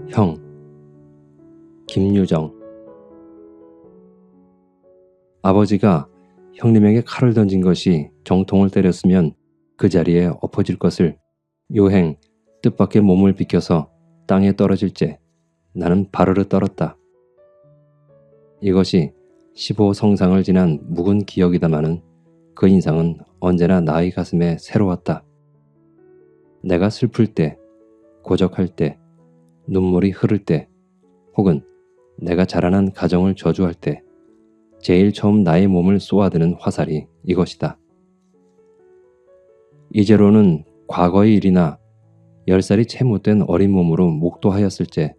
형, 김유정. 아버지가 형님에게 칼을 던진 것이 정통을 때렸으면 그 자리에 엎어질 것을 요행 뜻밖의 몸을 비켜서 땅에 떨어질째 나는 바르르 떨었다. 이것이 15성상을 지난 묵은 기억이다마는 그 인상은 언제나 나의 가슴에 새로웠다. 내가 슬플 때, 고적할 때, 눈물이 흐를 때, 혹은 내가 자라난 가정을 저주할 때 제일 처음 나의 몸을 쏘아드는 화살이 이것이다. 이제로는 과거의 일이나 10살이 채 못된 어린 몸으로 목도하였을째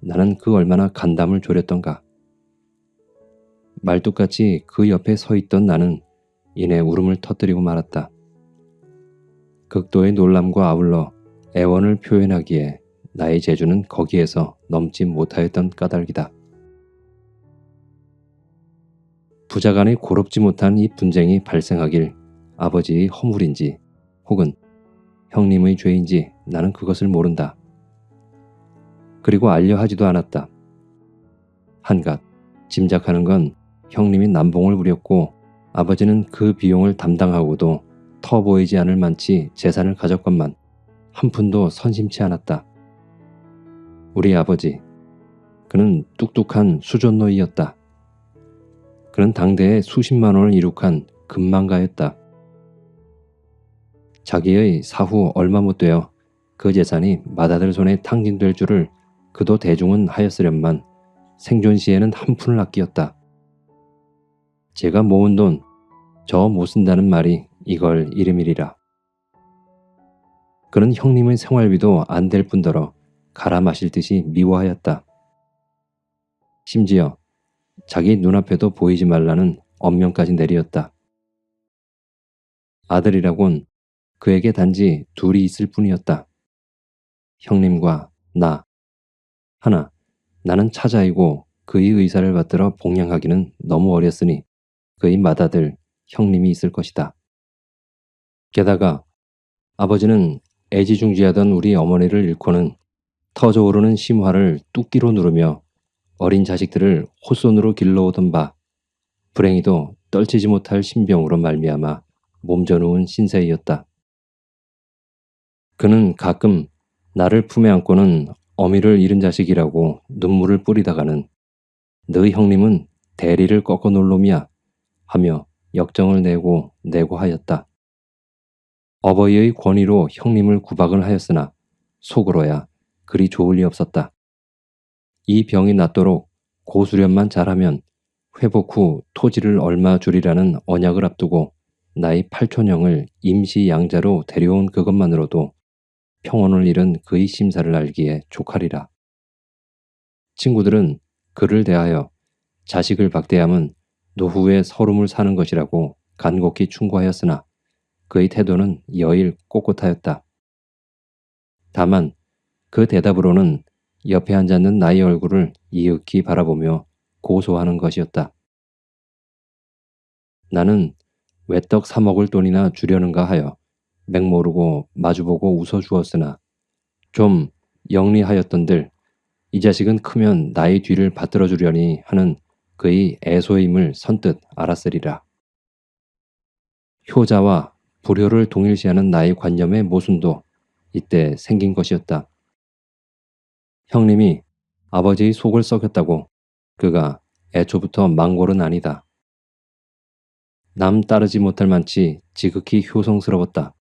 나는 그 얼마나 간담을 졸였던가. 말뚝같이 그 옆에 서 있던 나는 이내 울음을 터뜨리고 말았다. 극도의 놀람과 아울러 애원을 표현하기에 나의 재주는 거기에서 넘지 못하였던 까닭이다. 부자간에 고롭지 못한 이 분쟁이 발생하길 아버지의 허물인지 혹은 형님의 죄인지 나는 그것을 모른다. 그리고 알려 하지도 않았다. 한갓 짐작하는 건 형님이 남봉을 부렸고 아버지는 그 비용을 담당하고도 터 보이지 않을 만치 재산을 가졌건만 한 푼도 선심치 않았다. 우리 아버지, 그는 뚝뚝한 수존노이였다. 그는 당대에 수십만 원을 이룩한 금망가였다. 자기의 사후 얼마 못 되어 그 재산이 맏아들 손에 탕진될 줄을 그도 대중은 하였으련만 생존 시에는 한 푼을 아끼었다. 제가 모은 돈 저 못 쓴다는 말이 이걸 이름이리라. 그는 형님의 생활비도 안 될 뿐더러 갈아 마실 듯이 미워하였다. 심지어 자기 눈앞에도 보이지 말라는 엄명까지 내리었다. 아들이라곤 그에게 단지 둘이 있을 뿐이었다. 형님과 나. 하나, 나는 차자이고 그의 의사를 받들어 봉양하기는 너무 어렸으니 그의 맏아들 형님이 있을 것이다. 게다가 아버지는 애지중지하던 우리 어머니를 잃고는 터져오르는 심화를 뚝기로 누르며 어린 자식들을 호손으로 길러오던 바 불행히도 떨치지 못할 신병으로 말미암아 몸져누운 신세이었다. 그는 가끔 나를 품에 안고는 어미를 잃은 자식이라고 눈물을 뿌리다가는 너희 형님은 대리를 꺾어 놓을 놈이야 하며 역정을 내고 하였다. 어버이의 권위로 형님을 구박을 하였으나 속으로야 그리 좋을 리 없었다. 이 병이 낫도록 고수련만 잘하면 회복 후 토지를 얼마 주리라는 언약을 앞두고 나의 팔촌형을 임시 양자로 데려온 그것만으로도 평온을 잃은 그의 심사를 알기에 족하리라. 친구들은 그를 대하여 자식을 박대함은 노후에 서름을 사는 것이라고 간곡히 충고하였으나 그의 태도는 여일 꼿꼿하였다. 다만 그 대답으로는 옆에 앉았는 나의 얼굴을 이윽히 바라보며 고소하는 것이었다. 나는 외떡 사 먹을 돈이나 주려는가 하여 맹모르고 마주보고 웃어주었으나 좀 영리하였던들 이 자식은 크면 나의 뒤를 받들어 주려니 하는 그의 애소임을 선뜻 알았으리라. 효자와 불효를 동일시하는 나의 관념의 모순도 이때 생긴 것이었다. 형님이 아버지의 속을 썩였다고 그가 애초부터 망골은 아니다. 남 따르지 못할 만치 지극히 효성스러웠다.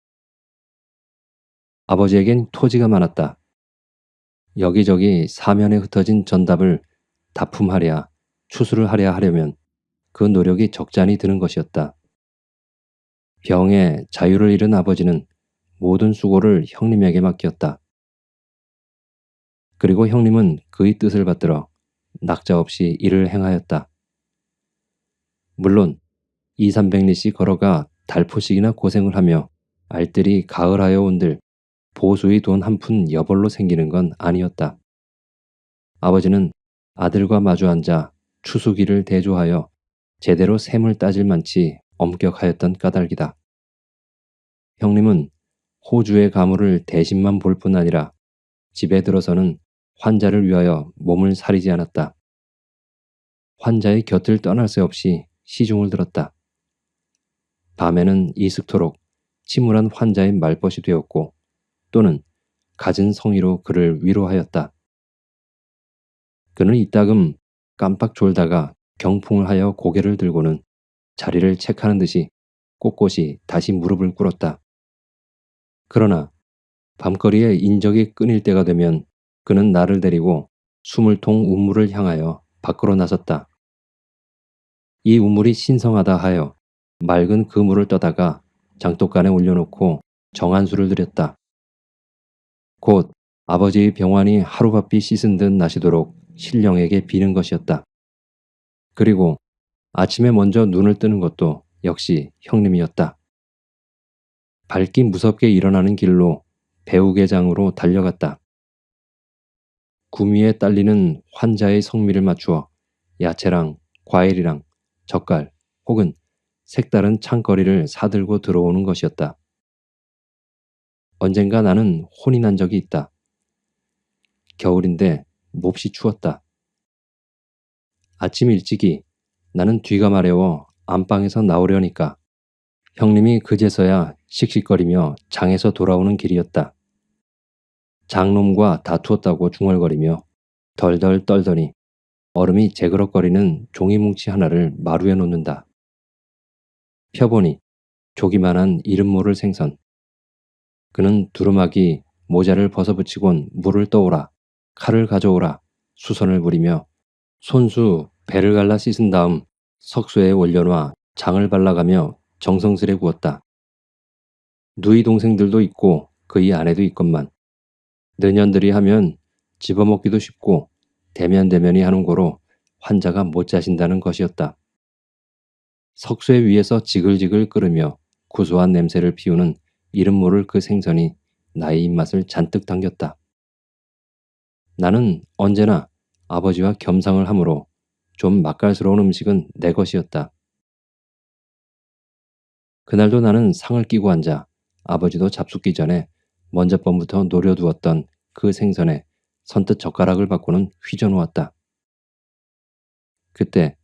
아버지에겐 토지가 많았다. 여기저기 사면에 흩어진 전답을 다품하랴 추수를 하랴 하려면 그 노력이 적잖이 드는 것이었다. 병에 자유를 잃은 아버지는 모든 수고를 형님에게 맡겼다. 그리고 형님은 그의 뜻을 받들어 낙자 없이 일을 행하였다. 물론 200~300리씩 걸어가 달포식이나 고생을 하며 알뜰히 가을하여 온들 보수의 돈 한 푼 여벌로 생기는 건 아니었다. 아버지는 아들과 마주 앉아 추수기를 대조하여 제대로 셈을 따질 만치 엄격하였던 까닭이다. 형님은 호주의 가물을 대신만 볼 뿐 아니라 집에 들어서는 환자를 위하여 몸을 사리지 않았다. 환자의 곁을 떠날 새 없이 시중을 들었다. 밤에는 이슥토록 침울한 환자의 말벗이 되었고 또는 갖은 성의로 그를 위로하였다. 그는 이따금 깜빡 졸다가 경풍을 하여 고개를 들고는 자리를 체크하는 듯이 꼿꼿이 다시 무릎을 꿇었다. 그러나 밤거리에 인적이 끊일 때가 되면 그는 나를 데리고 수물통 우물을 향하여 밖으로 나섰다. 이 우물이 신성하다 하여 맑은 그 물을 떠다가 장독간에 올려놓고 정한수를 들였다. 곧 아버지의 병환이 하루바삐 씻은 듯 나시도록 신령에게 비는 것이었다. 그리고 아침에 먼저 눈을 뜨는 것도 역시 형님이었다. 밝기 무섭게 일어나는 길로 배우개장으로 달려갔다. 구미에 딸리는 환자의 성미를 맞추어 야채랑 과일이랑 젓갈 혹은 색다른 창거리를 사들고 들어오는 것이었다. 언젠가 나는 혼이 난 적이 있다. 겨울인데 몹시 추웠다. 아침 일찍이 나는 뒤가 마려워 안방에서 나오려니까 형님이 그제서야 씩씩거리며 장에서 돌아오는 길이었다. 장놈과 다투었다고 중얼거리며 덜덜 떨더니 얼음이 재그럭거리는 종이뭉치 하나를 마루에 놓는다. 펴보니 조기만한 이름 모를 생선. 그는 두루마기 모자를 벗어붙이곤 물을 떠오라, 칼을 가져오라, 수선을 부리며 손수 배를 갈라 씻은 다음 석쇠에 올려놔 장을 발라가며 정성스레 구웠다. 누이 동생들도 있고 그의 아내도 있건만 너년들이 하면 집어먹기도 쉽고 대면대면이 하는 고로 환자가 못 자신다는 것이었다. 석쇠 위에서 지글지글 끓으며 구수한 냄새를 피우는 이름 모를 그 생선이 나의 입맛을 잔뜩 당겼다. 나는 언제나 아버지와 겸상을 하므로 좀 맛깔스러운 음식은 내 것이었다. 그날도 나는 상을 끼고 앉아 아버지도 잡숫기 전에 먼저 번부터 노려두었던 그 생선에 선뜻 젓가락을 받고는 휘저놓았다. 그때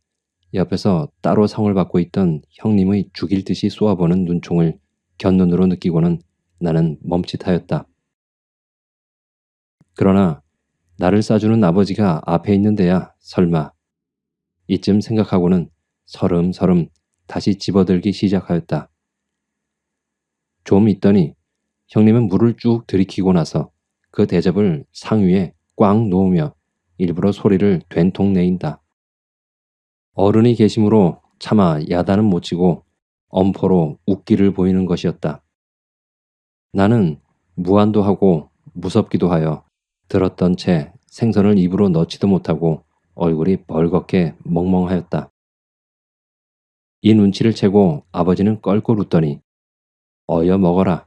옆에서 따로 상을 받고 있던 형님의 죽일 듯이 쏘아보는 눈총을 곁눈으로 느끼고는 나는 멈칫하였다. 그러나 나를 싸주는 아버지가 앞에 있는 데야 설마. 이쯤 생각하고는 서름서름 다시 집어들기 시작하였다. 좀 있더니 형님은 물을 쭉 들이키고 나서 그 대접을 상 위에 꽝 놓으며 일부러 소리를 된통 내인다. 어른이 계심으로 차마 야단은 못 치고 엄포로 웃기를 보이는 것이었다. 나는 무안도 하고 무섭기도 하여 들었던 채 생선을 입으로 넣지도 못하고 얼굴이 벌겋게 멍멍하였다. 이 눈치를 채고 아버지는 껄껄 웃더니 어여 먹어라.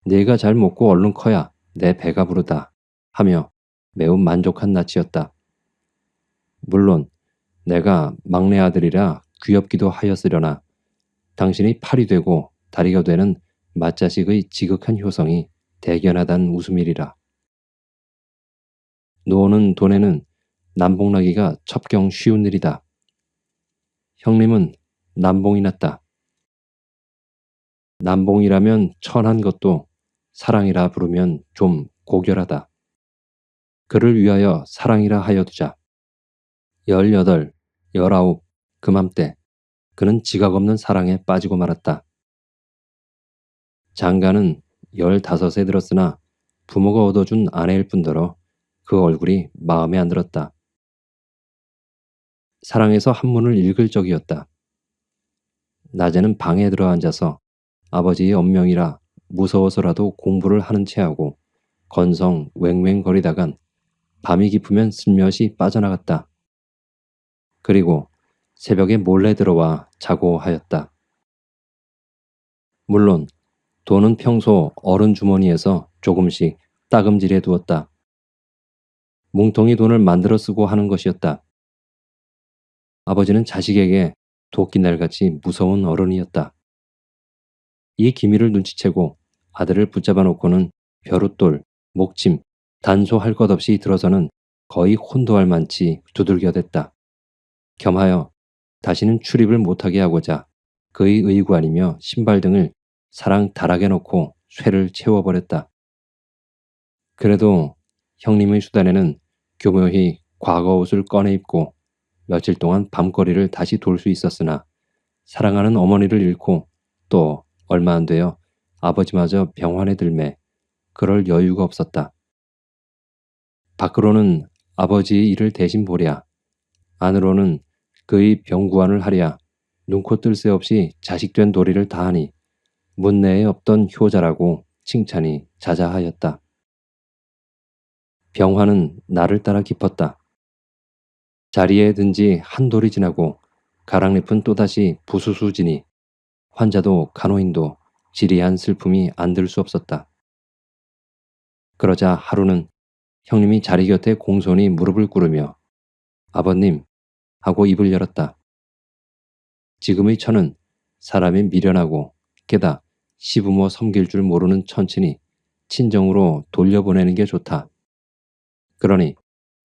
네가 잘 먹고 얼른 커야 내 배가 부르다 하며 매우 만족한 낯이었다. 물론 내가 막내 아들이라 귀엽기도 하였으려나 당신이 팔이 되고 다리가 되는 맏자식의 지극한 효성이 대견하단 웃음이리라. 노는 돈에는 남봉나기가 첩경 쉬운 일이다. 형님은 남봉이 났다. 남봉이라면 천한 것도 사랑이라 부르면 좀 고결하다. 그를 위하여 사랑이라 하여두자. 18, 19, 그맘때 그는 지각 없는 사랑에 빠지고 말았다. 장가는 15에 들었으나 부모가 얻어준 아내일 뿐더러 그 얼굴이 마음에 안 들었다. 사랑에서 한문을 읽을 적이었다. 낮에는 방에 들어 앉아서 아버지의 엄명이라 무서워서라도 공부를 하는 체하고 건성 왱왱거리다간 밤이 깊으면 슬며시 빠져나갔다. 그리고 새벽에 몰래 들어와 자고 하였다. 물론 돈은 평소 어른 주머니에서 조금씩 따금질해 두었다. 뭉텅이 돈을 만들어 쓰고 하는 것이었다. 아버지는 자식에게 도끼날같이 무서운 어른이었다. 이 기미를 눈치채고 아들을 붙잡아 놓고는 벼룻돌, 목침, 단소할 것 없이 들어서는 거의 혼도할 만치 두들겨댔다. 겸하여 다시는 출입을 못하게 하고자 그의 의관이며 신발 등을 사랑 다락에 놓고 쇠를 채워버렸다. 그래도 형님의 수단에는 교묘히 과거 옷을 꺼내 입고 며칠 동안 밤거리를 다시 돌 수 있었으나 사랑하는 어머니를 잃고 또 얼마 안 되어 아버지마저 병환에 들매 그럴 여유가 없었다. 밖으로는 아버지의 일을 대신 보랴, 안으로는 그의 병구안을 하랴 눈코 뜰 새 없이 자식된 도리를 다하니 문내에 없던 효자라고 칭찬이 자자하였다. 병화는 나를 따라 깊었다. 자리에 든 지 한 돌이 지나고 가랑잎은 또다시 부수수지니 환자도 간호인도 지리한 슬픔이 안 들 수 없었다. 그러자 하루는 형님이 자리 곁에 공손히 무릎을 꿇으며 아버님 하고 입을 열었다. 지금의 처는 사람이 미련하고 게다 시부모 섬길 줄 모르는 천친이 친정으로 돌려보내는 게 좋다. 그러니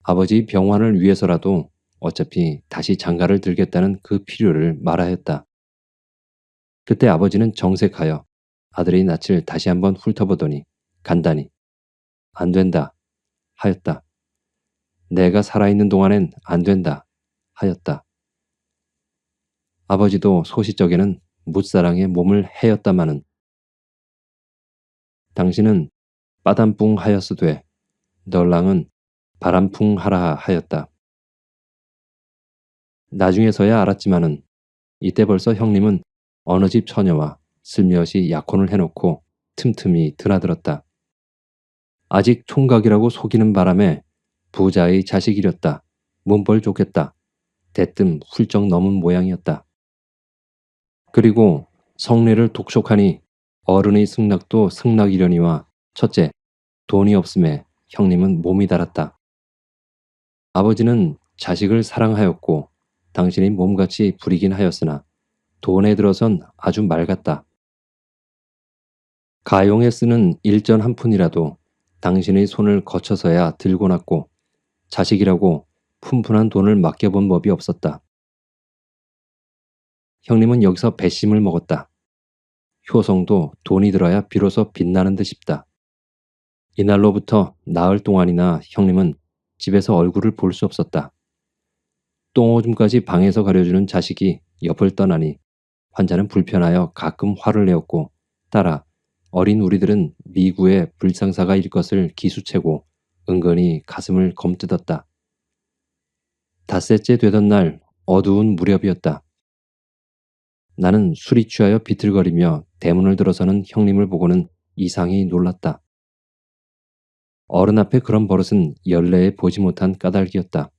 아버지 병환을 위해서라도 어차피 다시 장가를 들겠다는 그 필요를 말하였다. 그때 아버지는 정색하여 아들의 낯을 다시 한번 훑어보더니 간단히 안 된다 하였다. 내가 살아있는 동안엔 안 된다 하였다. 아버지도 소시적에는 묻사랑에 몸을 헤였다마는 당신은 빠담뿡 하였으되 널랑은 바람풍 하라 하였다. 나중에서야 알았지만은 이때 벌써 형님은 어느 집 처녀와 슬며시 약혼을 해놓고 틈틈이 드나들었다. 아직 총각이라고 속이는 바람에 부자의 자식이렸다. 문벌 좋겠다. 대뜸 훌쩍 넘은 모양이었다. 그리고 성례를 독촉하니 어른의 승낙도 승낙이려니와 첫째, 돈이 없음에 형님은 몸이 달았다. 아버지는 자식을 사랑하였고 당신이 몸같이 부리긴 하였으나 돈에 들어선 아주 맑았다. 가용에 쓰는 일전 한 푼이라도 당신의 손을 거쳐서야 들고 났고 자식이라고 푼푼한 돈을 맡겨본 법이 없었다. 형님은 여기서 배심을 먹었다. 효성도 돈이 들어야 비로소 빛나는 듯 싶다. 이날로부터 나흘 동안이나 형님은 집에서 얼굴을 볼 수 없었다. 똥오줌까지 방에서 가려주는 자식이 옆을 떠나니 환자는 불편하여 가끔 화를 내었고 따라 어린 우리들은 미구의 불상사가 일 것을 기수채고 은근히 가슴을 검뜯었다. 닷새째 되던 날 어두운 무렵이었다. 나는 술이 취하여 비틀거리며 대문을 들어서는 형님을 보고는 이상히 놀랐다. 어른 앞에 그런 버릇은 연례에 보지 못한 까닭이었다.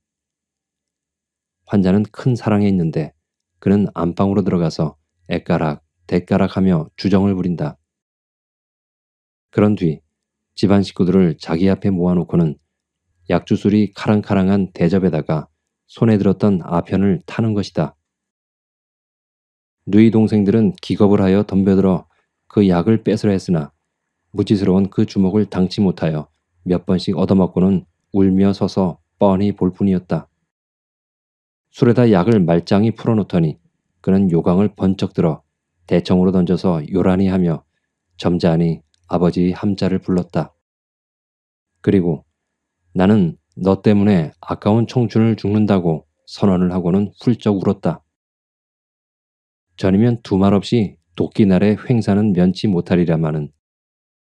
환자는 큰 사랑에 있는데 그는 안방으로 들어가서 애가락 대가락하며 주정을 부린다. 그런 뒤 집안 식구들을 자기 앞에 모아놓고는 약주술이 카랑카랑한 대접에다가 손에 들었던 아편을 타는 것이다. 누이 동생들은 기겁을 하여 덤벼들어 그 약을 뺏으려 했으나 무지스러운 그 주먹을 당치 못하여 몇 번씩 얻어먹고는 울며 서서 뻔히 볼 뿐이었다. 술에다 약을 말짱히 풀어놓더니 그는 요강을 번쩍 들어 대청으로 던져서 요란히 하며 점잖이 아버지의 함자를 불렀다. 그리고 나는 너 때문에 아까운 청춘을 죽는다고 선언을 하고는 훌쩍 울었다. 전이면 두말 없이 도끼날에 횡사는 면치 못하리라마는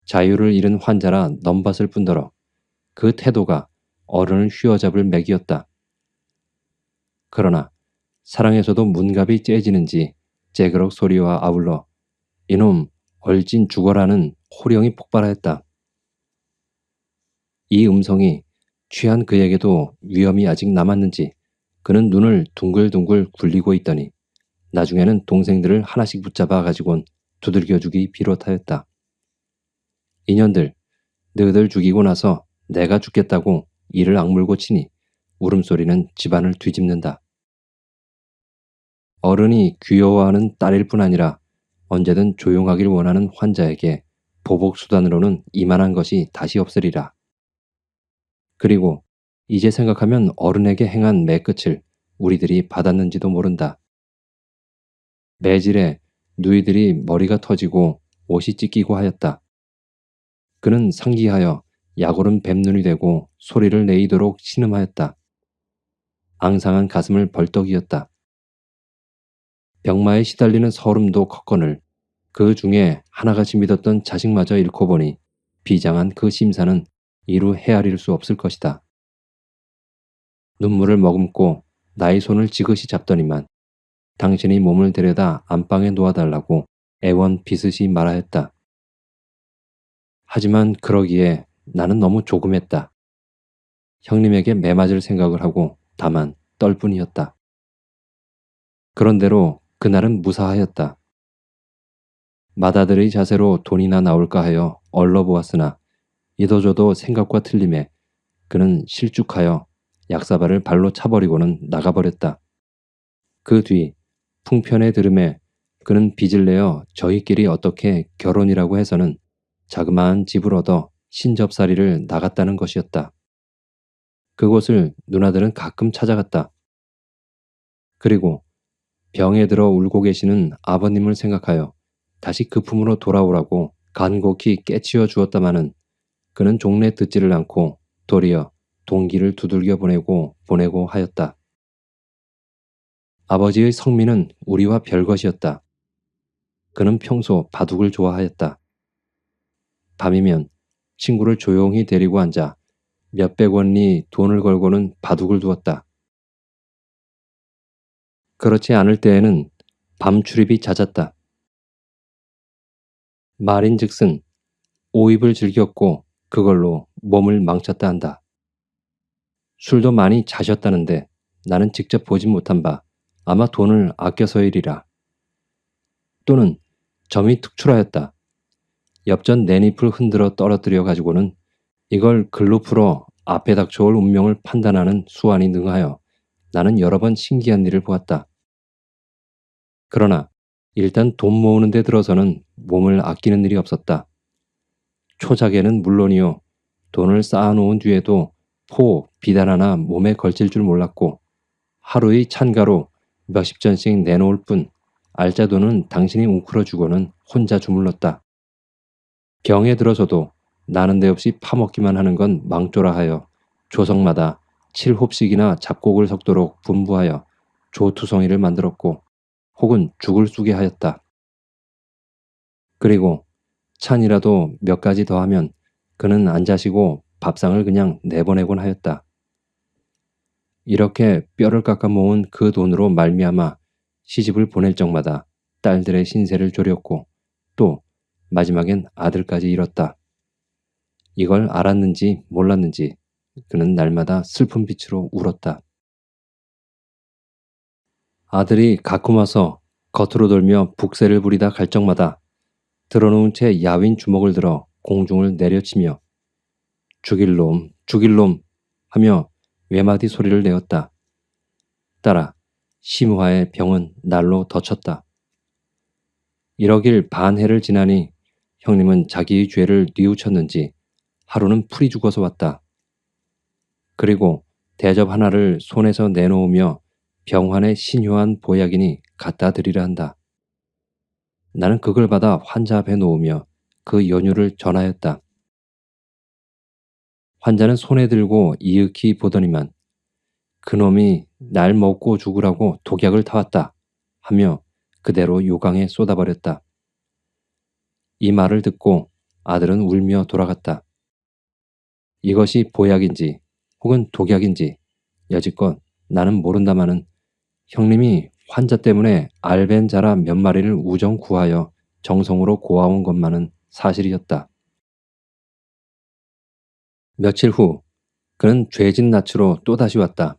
자유를 잃은 환자라 넘봤을 뿐더러 그 태도가 어른을 휘어잡을 맥이었다. 그러나 사랑에서도 문갑이 째지는지 째그럭 소리와 아울러 이놈 얼진 죽어라는 호령이 폭발하였다. 이 음성이 취한 그에게도 위험이 아직 남았는지 그는 눈을 둥글둥글 굴리고 있더니 나중에는 동생들을 하나씩 붙잡아 가지곤 두들겨주기 비롯하였다. 인연들, 너희들 죽이고 나서 내가 죽겠다고 이를 악물고 치니 울음소리는 집안을 뒤집는다. 어른이 귀여워하는 딸일 뿐 아니라 언제든 조용하길 원하는 환자에게 보복수단으로는 이만한 것이 다시 없으리라. 그리고 이제 생각하면 어른에게 행한 매끝을 우리들이 받았는지도 모른다. 매질에 누이들이 머리가 터지고 옷이 찢기고 하였다. 그는 상기하여 약오른 뱀눈이 되고 소리를 내이도록 신음하였다. 앙상한 가슴을 벌떡 이었다. 병마에 시달리는 서름도 컸거늘 그 중에 하나같이 믿었던 자식마저 잃고 보니 비장한 그 심사는 이루 헤아릴 수 없을 것이다. 눈물을 머금고 나의 손을 지그시 잡더니만 당신이 몸을 데려다 안방에 놓아달라고 애원 비스시 말하였다. 하지만 그러기에 나는 너무 조금했다. 형님에게 매맞을 생각을 하고 다만 떨 뿐이었다. 그런대로 그날은 무사하였다. 맏아들의 자세로 돈이나 나올까 하여 얼러보았으나 이도저도 생각과 틀림에 그는 실죽하여 약사발을 발로 차버리고는 나가버렸다. 그 뒤 풍편의 들음에 그는 빚을 내어 저희끼리 어떻게 결혼이라고 해서는 자그마한 집을 얻어 신접살이를 나갔다는 것이었다. 그곳을 누나들은 가끔 찾아갔다. 그리고 병에 들어 울고 계시는 아버님을 생각하여 다시 그 품으로 돌아오라고 간곡히 깨치어 주었다마는 그는 종래 듣지를 않고 도리어 동기를 두들겨 보내고 하였다. 아버지의 성미는 우리와 별것이었다. 그는 평소 바둑을 좋아하였다. 밤이면 친구를 조용히 데리고 앉아 몇백 원리 돈을 걸고는 바둑을 두었다. 그렇지 않을 때에는 밤 출입이 잦았다. 말인즉슨 오입을 즐겼고 그걸로 몸을 망쳤다 한다. 술도 많이 자셨다는데 나는 직접 보지 못한 바 아마 돈을 아껴서이리라. 또는 점이 특출하였다. 엽전 낸잎을 흔들어 떨어뜨려 가지고는 이걸 글로 풀어 앞에 닥쳐올 운명을 판단하는 수완이 능하여 나는 여러 번 신기한 일을 보았다. 그러나 일단 돈 모으는 데 들어서는 몸을 아끼는 일이 없었다. 초작에는 물론이요. 돈을 쌓아놓은 뒤에도 비단 하나 몸에 걸칠 줄 몰랐고 하루의 찬가로 몇십 전씩 내놓을 뿐 알짜 돈은 당신이 웅크러주고는 혼자 주물렀다. 병에 들어서도 나는 데 없이 파먹기만 하는 건 망조라 하여 조성마다 7홉씩이나 잡곡을 섞도록 분부하여 조투성이를 만들었고 혹은 죽을 쑤게 하였다. 그리고 찬이라도 몇 가지 더하면 그는 안 자시고 밥상을 그냥 내보내곤 하였다. 이렇게 뼈를 깎아 모은 그 돈으로 말미암아 시집을 보낼 적마다 딸들의 신세를 졸였고 또 마지막엔 아들까지 잃었다. 이걸 알았는지 몰랐는지 그는 날마다 슬픈 빛으로 울었다. 아들이 가끔 와서 겉으로 돌며 북새를 부리다 갈 적마다 들어놓은 채 야윈 주먹을 들어 공중을 내려치며 죽일 놈, 죽일 놈 하며 외마디 소리를 내었다. 따라 심화의 병은 날로 덧쳤다. 이러길 반해를 지나니 형님은 자기의 죄를 뉘우쳤는지 하루는 풀이 죽어서 왔다. 그리고 대접 하나를 손에서 내놓으며 병환의 신효한 보약이니 갖다 드리려 한다. 나는 그걸 받아 환자 앞에 놓으며 그 연유를 전하였다. 환자는 손에 들고 이윽히 보더니만 그놈이 날 먹고 죽으라고 독약을 타왔다 하며 그대로 요강에 쏟아버렸다. 이 말을 듣고 아들은 울며 돌아갔다. 이것이 보약인지 혹은 독약인지 여지껏 나는 모른다마는 형님이 환자 때문에 알벤자라 몇 마리를 우정 구하여 정성으로 고아온 것만은 사실이었다. 며칠 후 그는 죄진 낯으로 또다시 왔다.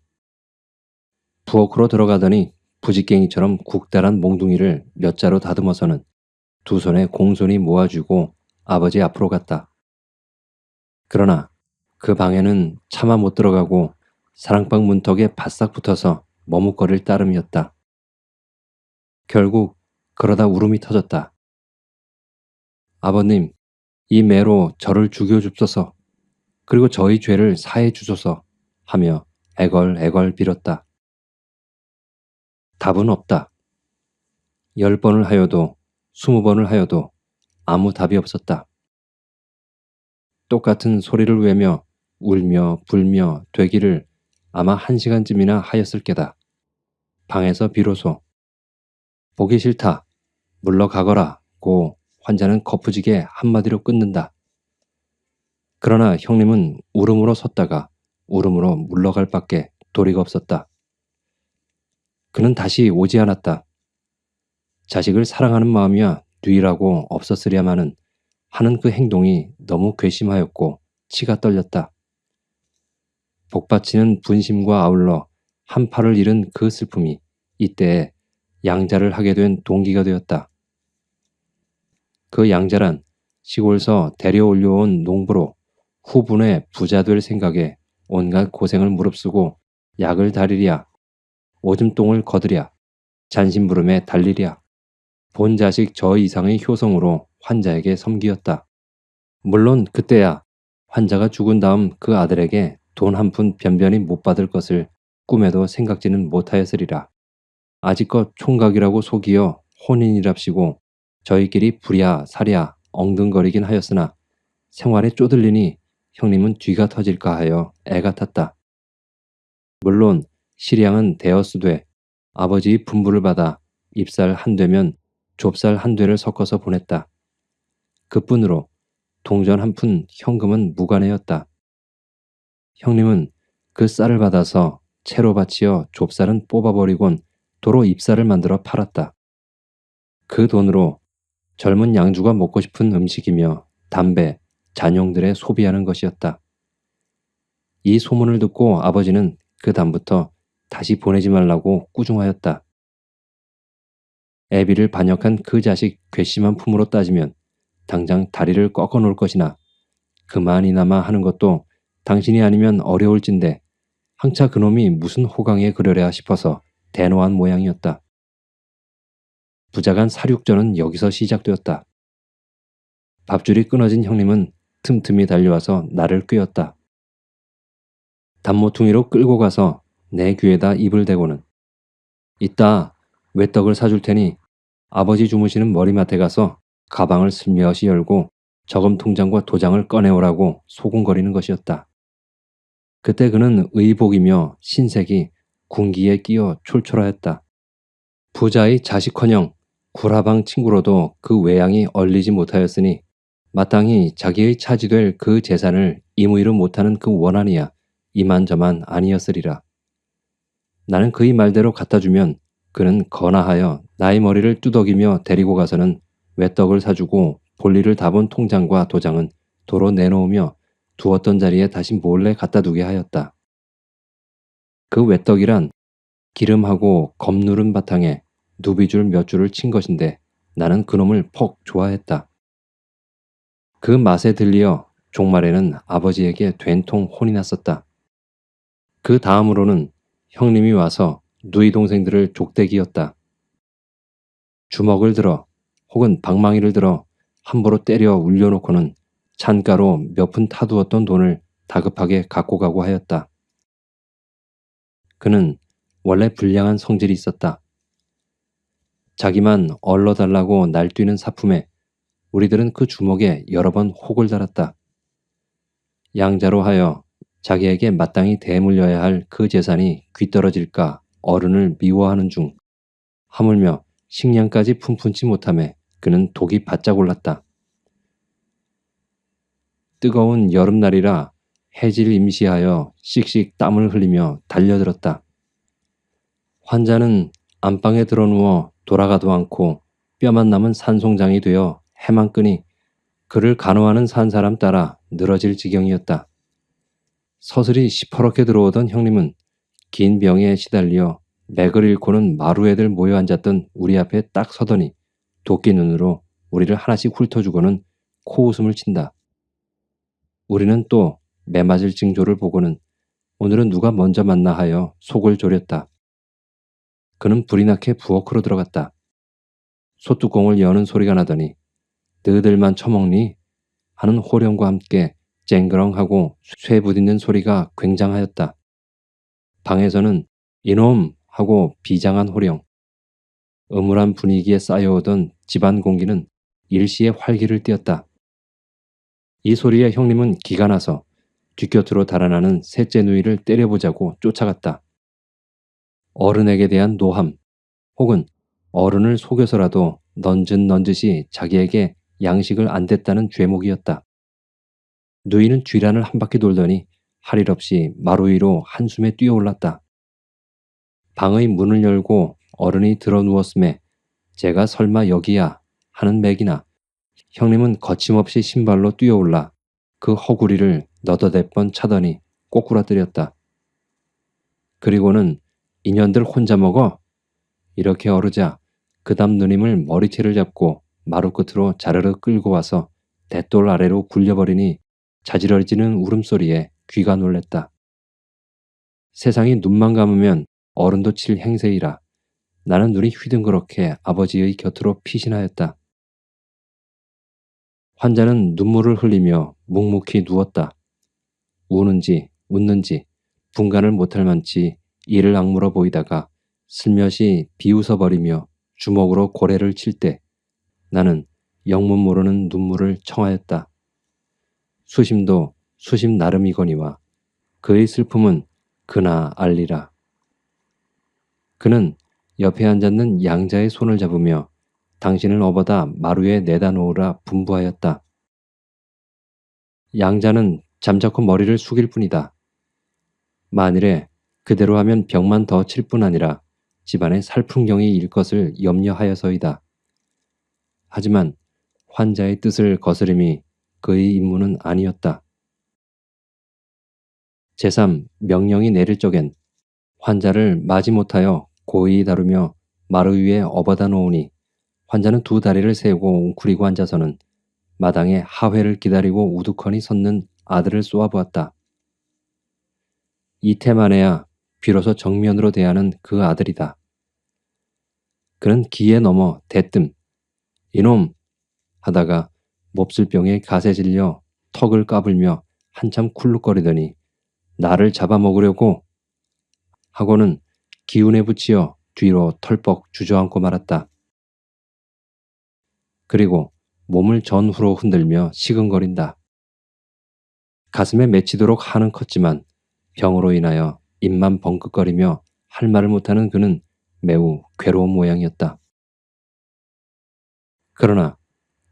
부엌으로 들어가더니 부지깽이처럼 국달한 몽둥이를 몇 자로 다듬어서는 두 손에 공손히 모아주고 아버지 앞으로 갔다. 그러나 그 방에는 차마 못 들어가고 사랑방 문턱에 바싹 붙어서 머뭇거릴 따름이었다. 결국 그러다 울음이 터졌다. 아버님, 이 매로 저를 죽여 줍소서. 그리고 저희 죄를 사해 주소서 하며 애걸애걸 빌었다. 답은 없다. 10번을 하여도 20번을 하여도 아무 답이 없었다. 똑같은 소리를 외며 울며 불며 되기를 아마 1시간쯤이나 하였을 게다. 방에서 비로소 보기 싫다. 물러가거라 고 환자는 거푸지게 한마디로 끊는다. 그러나 형님은 울음으로 섰다가 울음으로 물러갈 밖에 도리가 없었다. 그는 다시 오지 않았다. 자식을 사랑하는 마음이야 뒤라고 없었으랴마는 하는 그 행동이 너무 괘씸하였고 치가 떨렸다. 복받치는 분심과 아울러 한 팔을 잃은 그 슬픔이 이때에 양자를 하게 된 동기가 되었다. 그 양자란 시골서 데려올려온 농부로 후분의 부자 될 생각에 온갖 고생을 무릅쓰고 약을 다리랴, 오줌똥을 거두랴, 잔심부름에 달리랴. 본 자식 저 이상의 효성으로 환자에게 섬기었다. 물론 그때야 환자가 죽은 다음 그 아들에게 돈 한 푼 변변히 못 받을 것을 꿈에도 생각지는 못하였으리라. 아직껏 총각이라고 속이어 혼인이랍시고 저희끼리 부랴 사랴 엉등거리긴 하였으나 생활에 쪼들리니 형님은 뒤가 터질까 하여 애가 탔다. 물론 실양은 대어수되 아버지의 분부를 받아 입살 한 되면 좁쌀 한 되를 섞어서 보냈다. 그뿐으로 동전 한 푼 현금은 무관해였다. 형님은 그 쌀을 받아서 채로 바치어 좁쌀은 뽑아버리곤 도로 잎쌀을 만들어 팔았다. 그 돈으로 젊은 양주가 먹고 싶은 음식이며 담배, 잔용들의 소비하는 것이었다. 이 소문을 듣고 아버지는 그 다음부터 다시 보내지 말라고 꾸중하였다. 애비를 반역한 그 자식 괘씸한 품으로 따지면 당장 다리를 꺾어 놓을 것이나 그만이나마 하는 것도 당신이 아니면 어려울진데 항차 그놈이 무슨 호강에 그러랴 싶어서 대노한 모양이었다. 부자간 사륙전은 여기서 시작되었다. 밥줄이 끊어진 형님은 틈틈이 달려와서 나를 꿰었다. 단모퉁이로 끌고 가서 내 귀에다 입을 대고는 이따 외떡을 사줄 테니 아버지 주무시는 머리맡에 가서 가방을 슬며시 열고 저금 통장과 도장을 꺼내오라고 소곤거리는 것이었다. 그때 그는 의복이며 신색이 군기에 끼어 촐촐하였다. 부자의 자식커녕 구라방 친구로도 그 외양이 얼리지 못하였으니 마땅히 자기의 차지될 그 재산을 임의로 못하는 그 원한이야 이만저만 아니었으리라. 나는 그의 말대로 갖다주면 그는 거나하여 나의 머리를 뚜덕이며 데리고 가서는 외떡을 사주고 볼일을 다 본 통장과 도장은 도로 내놓으며 두었던 자리에 다시 몰래 갖다 두게 하였다. 그 외떡이란 기름하고 검 누른 바탕에 누비줄 몇 줄을 친 것인데 나는 그놈을 퍽 좋아했다. 그 맛에 들리어 종말에는 아버지에게 된통 혼이 났었다. 그 다음으로는 형님이 와서 누이 동생들을 족대기였다. 주먹을 들어 혹은 방망이를 들어 함부로 때려 울려놓고는 찬가로 몇 푼 타두었던 돈을 다급하게 갖고 가고 하였다. 그는 원래 불량한 성질이 있었다. 자기만 얼러달라고 날뛰는 사품에 우리들은 그 주먹에 여러 번 혹을 달았다. 양자로 하여 자기에게 마땅히 대물려야 할 그 재산이 귀떨어질까 어른을 미워하는 중 하물며 식량까지 품푼치 못함에 그는 독이 바짝 올랐다. 뜨거운 여름날이라 해질 임시하여 씩씩 땀을 흘리며 달려들었다. 환자는 안방에 들어누워 돌아가도 않고 뼈만 남은 산송장이 되어 해만 끄니 그를 간호하는 산 사람 따라 늘어질 지경이었다. 서슬이 시퍼렇게 들어오던 형님은 긴 병에 시달려 맥을 잃고는 마루 애들 모여 앉았던 우리 앞에 딱 서더니 도끼 눈으로 우리를 하나씩 훑어주고는 코웃음을 친다. 우리는 또 매맞을 징조를 보고는 오늘은 누가 먼저 만나 하여 속을 졸였다. 그는 불이 나게 부엌으로 들어갔다. 소뚜껑을 여는 소리가 나더니 너희들만 처먹니? 하는 호령과 함께 쨍그렁하고 쇠 부딪는 소리가 굉장하였다. 방에서는 이놈 하고 비장한 호령, 음울한 분위기에 쌓여오던 집안 공기는 일시에 활기를 띠었다. 이 소리에 형님은 기가 나서 뒷곁으로 달아나는 셋째 누이를 때려보자고 쫓아갔다. 어른에게 대한 노함, 혹은 어른을 속여서라도 넌짓넌짓이 자기에게 양식을 안 댔다는 죄목이었다. 누이는 쥐란을 한 바퀴 돌더니 할 일 없이 마루 위로 한숨에 뛰어올랐다. 방의 문을 열고 어른이 들어 누웠음에 제가 설마 여기야 하는 맥이나 형님은 거침없이 신발로 뛰어올라 그 허구리를 너더댓 번 차더니 꼬꾸라뜨렸다. 그리고는 인연들 혼자 먹어? 이렇게 어르자 그담 누님을 머리채를 잡고 마루 끝으로 자르르 끌고 와서 대돌 아래로 굴려버리니 자지러지는 울음소리에 귀가 놀랬다. 세상이 눈만 감으면 어른도 칠 행세이라 나는 눈이 휘둥그렇게 아버지의 곁으로 피신하였다. 환자는 눈물을 흘리며 묵묵히 누웠다. 우는지 웃는지 분간을 못할 만치 이를 악물어 보이다가 슬며시 비웃어버리며 주먹으로 고래를 칠 때 나는 영문 모르는 눈물을 청하였다. 수심도 수심 나름이거니와 그의 슬픔은 그나 알리라. 그는 옆에 앉았는 양자의 손을 잡으며 당신을 업어다 마루에 내다 놓으라 분부하였다. 양자는 잠자코 머리를 숙일 뿐이다. 만일에 그대로 하면 병만 더 칠 뿐 아니라 집안에 살풍경이 일 것을 염려하여서이다. 하지만 환자의 뜻을 거스림이 그의 임무는 아니었다. 제3 명령이 내릴 적엔 환자를 마지못하여 고의 다루며 마루 위에 업어다 놓으니 환자는 두 다리를 세우고 웅크리고 앉아서는 마당에 하회를 기다리고 우두커니 섰는 아들을 쏘아보았다. 이태 만에야 비로소 정면으로 대하는 그 아들이다. 그는 기에 넘어 대뜸 이놈 하다가 몹쓸병에 가세 질려 턱을 까불며 한참 쿨룩거리더니 나를 잡아먹으려고 하고는 기운에 붙이어 뒤로 털뻑 주저앉고 말았다. 그리고 몸을 전후로 흔들며 시근거린다. 가슴에 맺히도록 한은 컸지만 병으로 인하여 입만 벙긋거리며 할 말을 못하는 그는 매우 괴로운 모양이었다. 그러나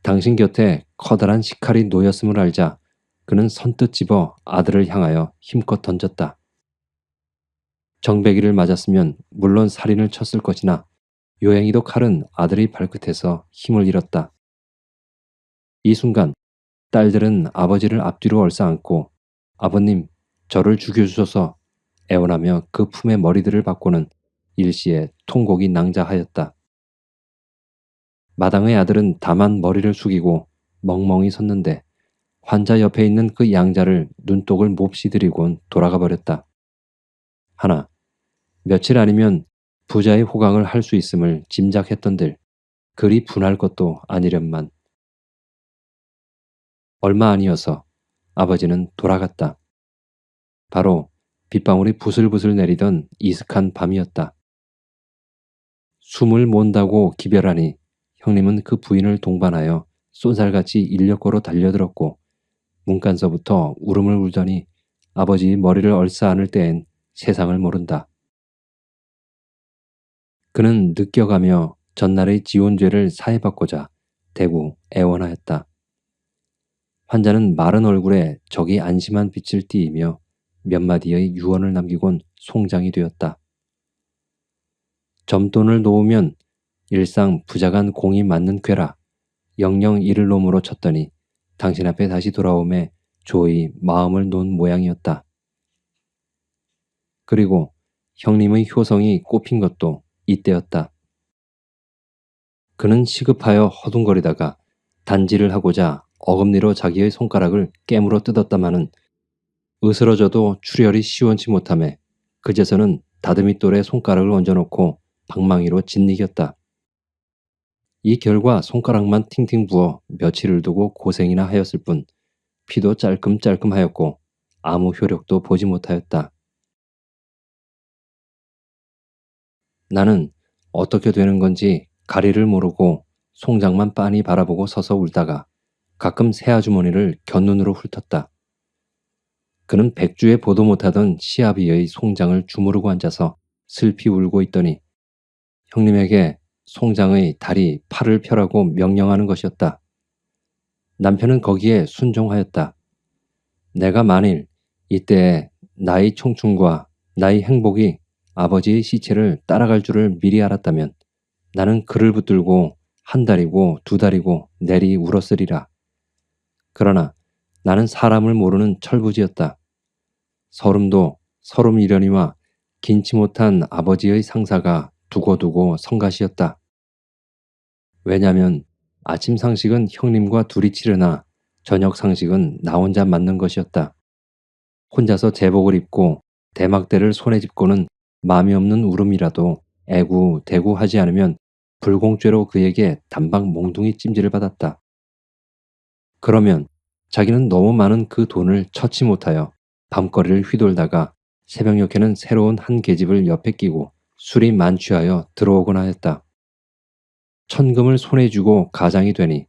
당신 곁에 커다란 식칼이 놓였음을 알자 그는 선뜻 집어 아들을 향하여 힘껏 던졌다. 정배기를 맞았으면 물론 살인을 쳤을 것이나 요행이도 칼은 아들의 발끝에서 힘을 잃었다. 이 순간 딸들은 아버지를 앞뒤로 얼싸안고 아버님 저를 죽여주소서 애원하며 그 품에 머리들을 박고는 일시에 통곡이 낭자하였다. 마당의 아들은 다만 머리를 숙이고 멍멍이 섰는데 환자 옆에 있는 그 양자를 눈독을 몹시 들이곤 돌아가 버렸다. 하나 며칠 아니면 부자의 호강을 할 수 있음을 짐작했던들 그리 분할 것도 아니련만. 얼마 아니어서 아버지는 돌아갔다. 바로 빗방울이 부슬부슬 내리던 이슥한 밤이었다. 숨을 몬다고 기별하니 형님은 그 부인을 동반하여 쏜살같이 인력거로 달려들었고 문간서부터 울음을 울더니 아버지의 머리를 얼싸안을 때엔 세상을 모른다. 그는 느껴가며 전날의 지온죄를 사해받고자 대구 애원하였다. 환자는 마른 얼굴에 적이 안심한 빛을 띠이며 몇 마디의 유언을 남기곤 송장이 되었다. 점돈을 놓으면 일상 부자간 공이 맞는 괴라 영영 잃을 놈으로 쳤더니 당신 앞에 다시 돌아오매 조이 마음을 놓은 모양이었다. 그리고 형님의 효성이 꼽힌 것도 이때였다. 그는 시급하여 허둥거리다가 단지를 하고자 어금니로 자기의 손가락을 깨물어 뜯었다마는 으스러져도 출혈이 시원치 못하매 그제서는 다듬이돌에 손가락을 얹어놓고 방망이로 짓이겼다. 이 결과 손가락만 팅팅 부어 며칠을 두고 고생이나 하였을 뿐 피도 짤끔짤끔하였고 아무 효력도 보지 못하였다. 나는 어떻게 되는 건지 가리를 모르고 송장만 빤히 바라보고 서서 울다가 가끔 새아주머니를 곁눈으로 훑었다. 그는 백주에 보도 못하던 시아비의 송장을 주무르고 앉아서 슬피 울고 있더니 형님에게 송장의 다리, 팔을 펴라고 명령하는 것이었다. 남편은 거기에 순종하였다. 내가 만일 이때에 나의 청춘과 나의 행복이 아버지의 시체를 따라갈 줄을 미리 알았다면 나는 그를 붙들고 한 달이고 두 달이고 내리 울었으리라. 그러나 나는 사람을 모르는 철부지였다. 서름도 서름이려니와 긴치 못한 아버지의 상사가 두고두고 성가시였다. 왜냐면 아침 상식은 형님과 둘이 치르나 저녁 상식은 나 혼자 맞는 것이었다. 혼자서 제복을 입고 대막대를 손에 짚고는 마음이 없는 울음이라도 애구 대구 하지 않으면 불공죄로 그에게 단박 몽둥이 찜질을 받았다. 그러면 자기는 너무 많은 그 돈을 처치 못하여 밤거리를 휘돌다가 새벽녘에는 새로운 한 계집을 옆에 끼고 술이 만취하여 들어오곤 하였다. 천금을 손에 쥐고 가장이 되니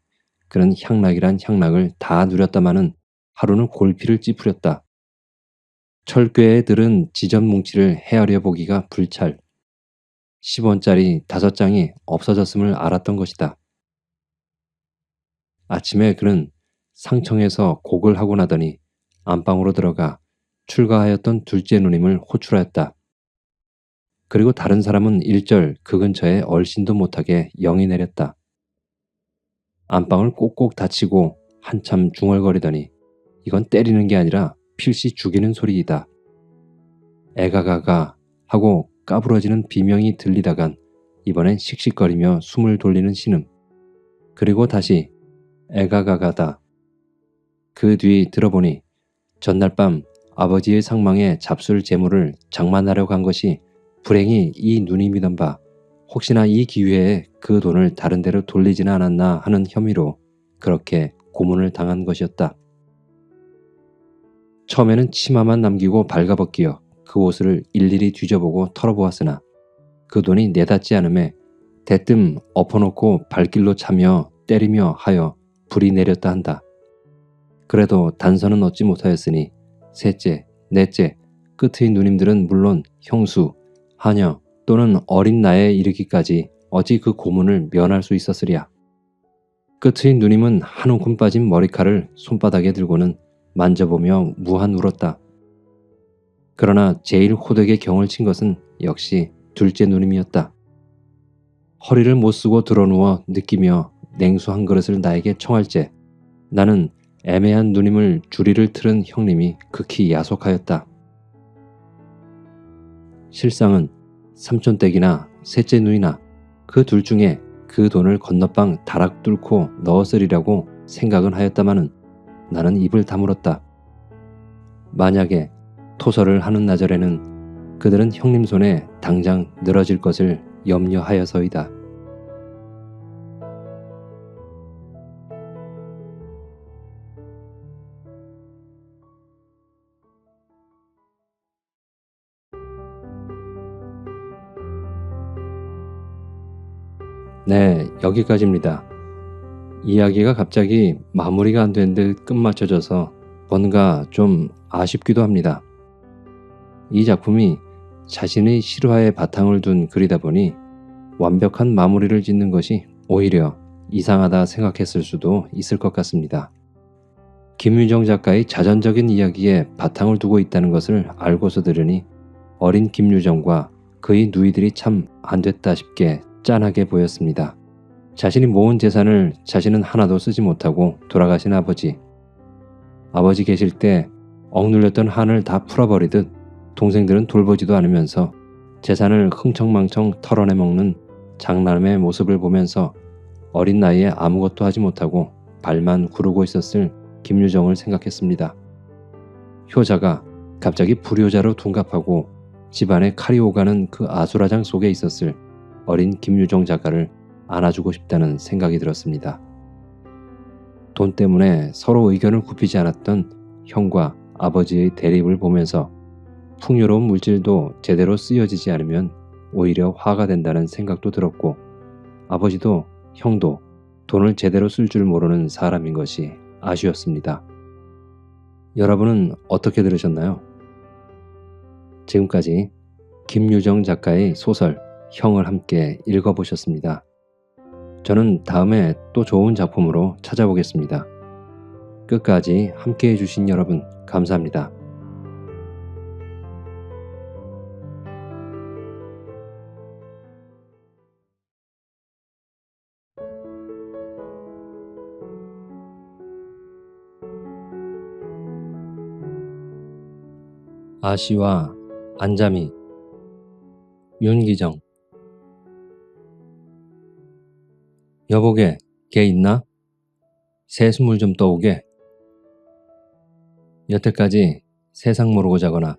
그는 향락이란 향락을 다 누렸다마는 하루는 골피를 찌푸렸다. 철괴에 들은 지전 뭉치를 헤아려 보기가 불찰. 10원짜리 5장이 없어졌음을 알았던 것이다. 아침에 그는 상청에서 곡을 하고 나더니 안방으로 들어가 출가하였던 둘째 누님을 호출하였다. 그리고 다른 사람은 일절 그 근처에 얼씬도 못하게 영이 내렸다. 안방을 꼭꼭 닫히고 한참 중얼거리더니 이건 때리는 게 아니라 필시 죽이는 소리이다. 애가가가 하고 까부러지는 비명이 들리다간 이번엔 씩씩거리며 숨을 돌리는 신음. 그리고 다시 애가가가다. 그 뒤 들어보니 전날 밤 아버지의 상망에 잡술 재물을 장만하려 간 것이 불행히 이 누님이던 바 혹시나 이 기회에 그 돈을 다른 데로 돌리지는 않았나 하는 혐의로 그렇게 고문을 당한 것이었다. 처음에는 치마만 남기고 발가벗기어 그 옷을 일일이 뒤져보고 털어보았으나 그 돈이 내닿지 않음에 대뜸 엎어놓고 발길로 차며 때리며 하여 불이 내렸다 한다. 그래도 단서는 얻지 못하였으니 셋째, 넷째, 끝의 누님들은 물론 형수, 하녀 또는 어린 나이에 이르기까지 어찌 그 고문을 면할 수 있었으랴. 끝의 누님은 한 움큼 빠진 머리칼을 손바닥에 들고는 만져보며 무한 울었다. 그러나 제일 호되게 경을 친 것은 역시 둘째 누님이었다. 허리를 못 쓰고 드러누워 느끼며 냉수 한 그릇을 나에게 청할째 나는 애매한 누님을 주리를 틀은 형님이 극히 야속하였다. 실상은 삼촌댁이나 셋째 누이나 그 둘 중에 그 돈을 건너방 다락 뚫고 넣었으리라고 생각은 하였다마는 나는 입을 다물었다. 만약에 토설을 하는 나절에는 그들은 형님 손에 당장 늘어질 것을 염려하여서이다. 네, 여기까지입니다. 이야기가 갑자기 마무리가 안 된 듯 끝마쳐져서 뭔가 좀 아쉽기도 합니다. 이 작품이 자신의 실화에 바탕을 둔 글이다 보니 완벽한 마무리를 짓는 것이 오히려 이상하다 생각했을 수도 있을 것 같습니다. 김유정 작가의 자전적인 이야기에 바탕을 두고 있다는 것을 알고서 들으니 어린 김유정과 그의 누이들이 참 안됐다 싶게 짠하게 보였습니다. 자신이 모은 재산을 자신은 하나도 쓰지 못하고 돌아가신 아버지. 아버지 계실 때 억눌렸던 한을 다 풀어버리듯 동생들은 돌보지도 않으면서 재산을 흥청망청 털어내 먹는 장남의 모습을 보면서 어린 나이에 아무것도 하지 못하고 발만 구르고 있었을 김유정을 생각했습니다. 효자가 갑자기 불효자로 둔갑하고 집안에 칼이 오가는 그 아수라장 속에 있었을 어린 김유정 작가를 안아주고 싶다는 생각이 들었습니다. 돈 때문에 서로 의견을 굽히지 않았던 형과 아버지의 대립을 보면서 풍요로운 물질도 제대로 쓰여지지 않으면 오히려 화가 된다는 생각도 들었고 아버지도 형도 돈을 제대로 쓸 줄 모르는 사람인 것이 아쉬웠습니다. 여러분은 어떻게 들으셨나요? 지금까지 김유정 작가의 소설 형을 함께 읽어보셨습니다. 저는 다음에 또 좋은 작품으로 찾아오겠습니다. 끝까지 함께 해주신 여러분 감사합니다. 아씨와 안잠이 윤기정. 여보게 걔 있나? 새순물 좀 떠오게. 여태까지 세상 모르고 자거나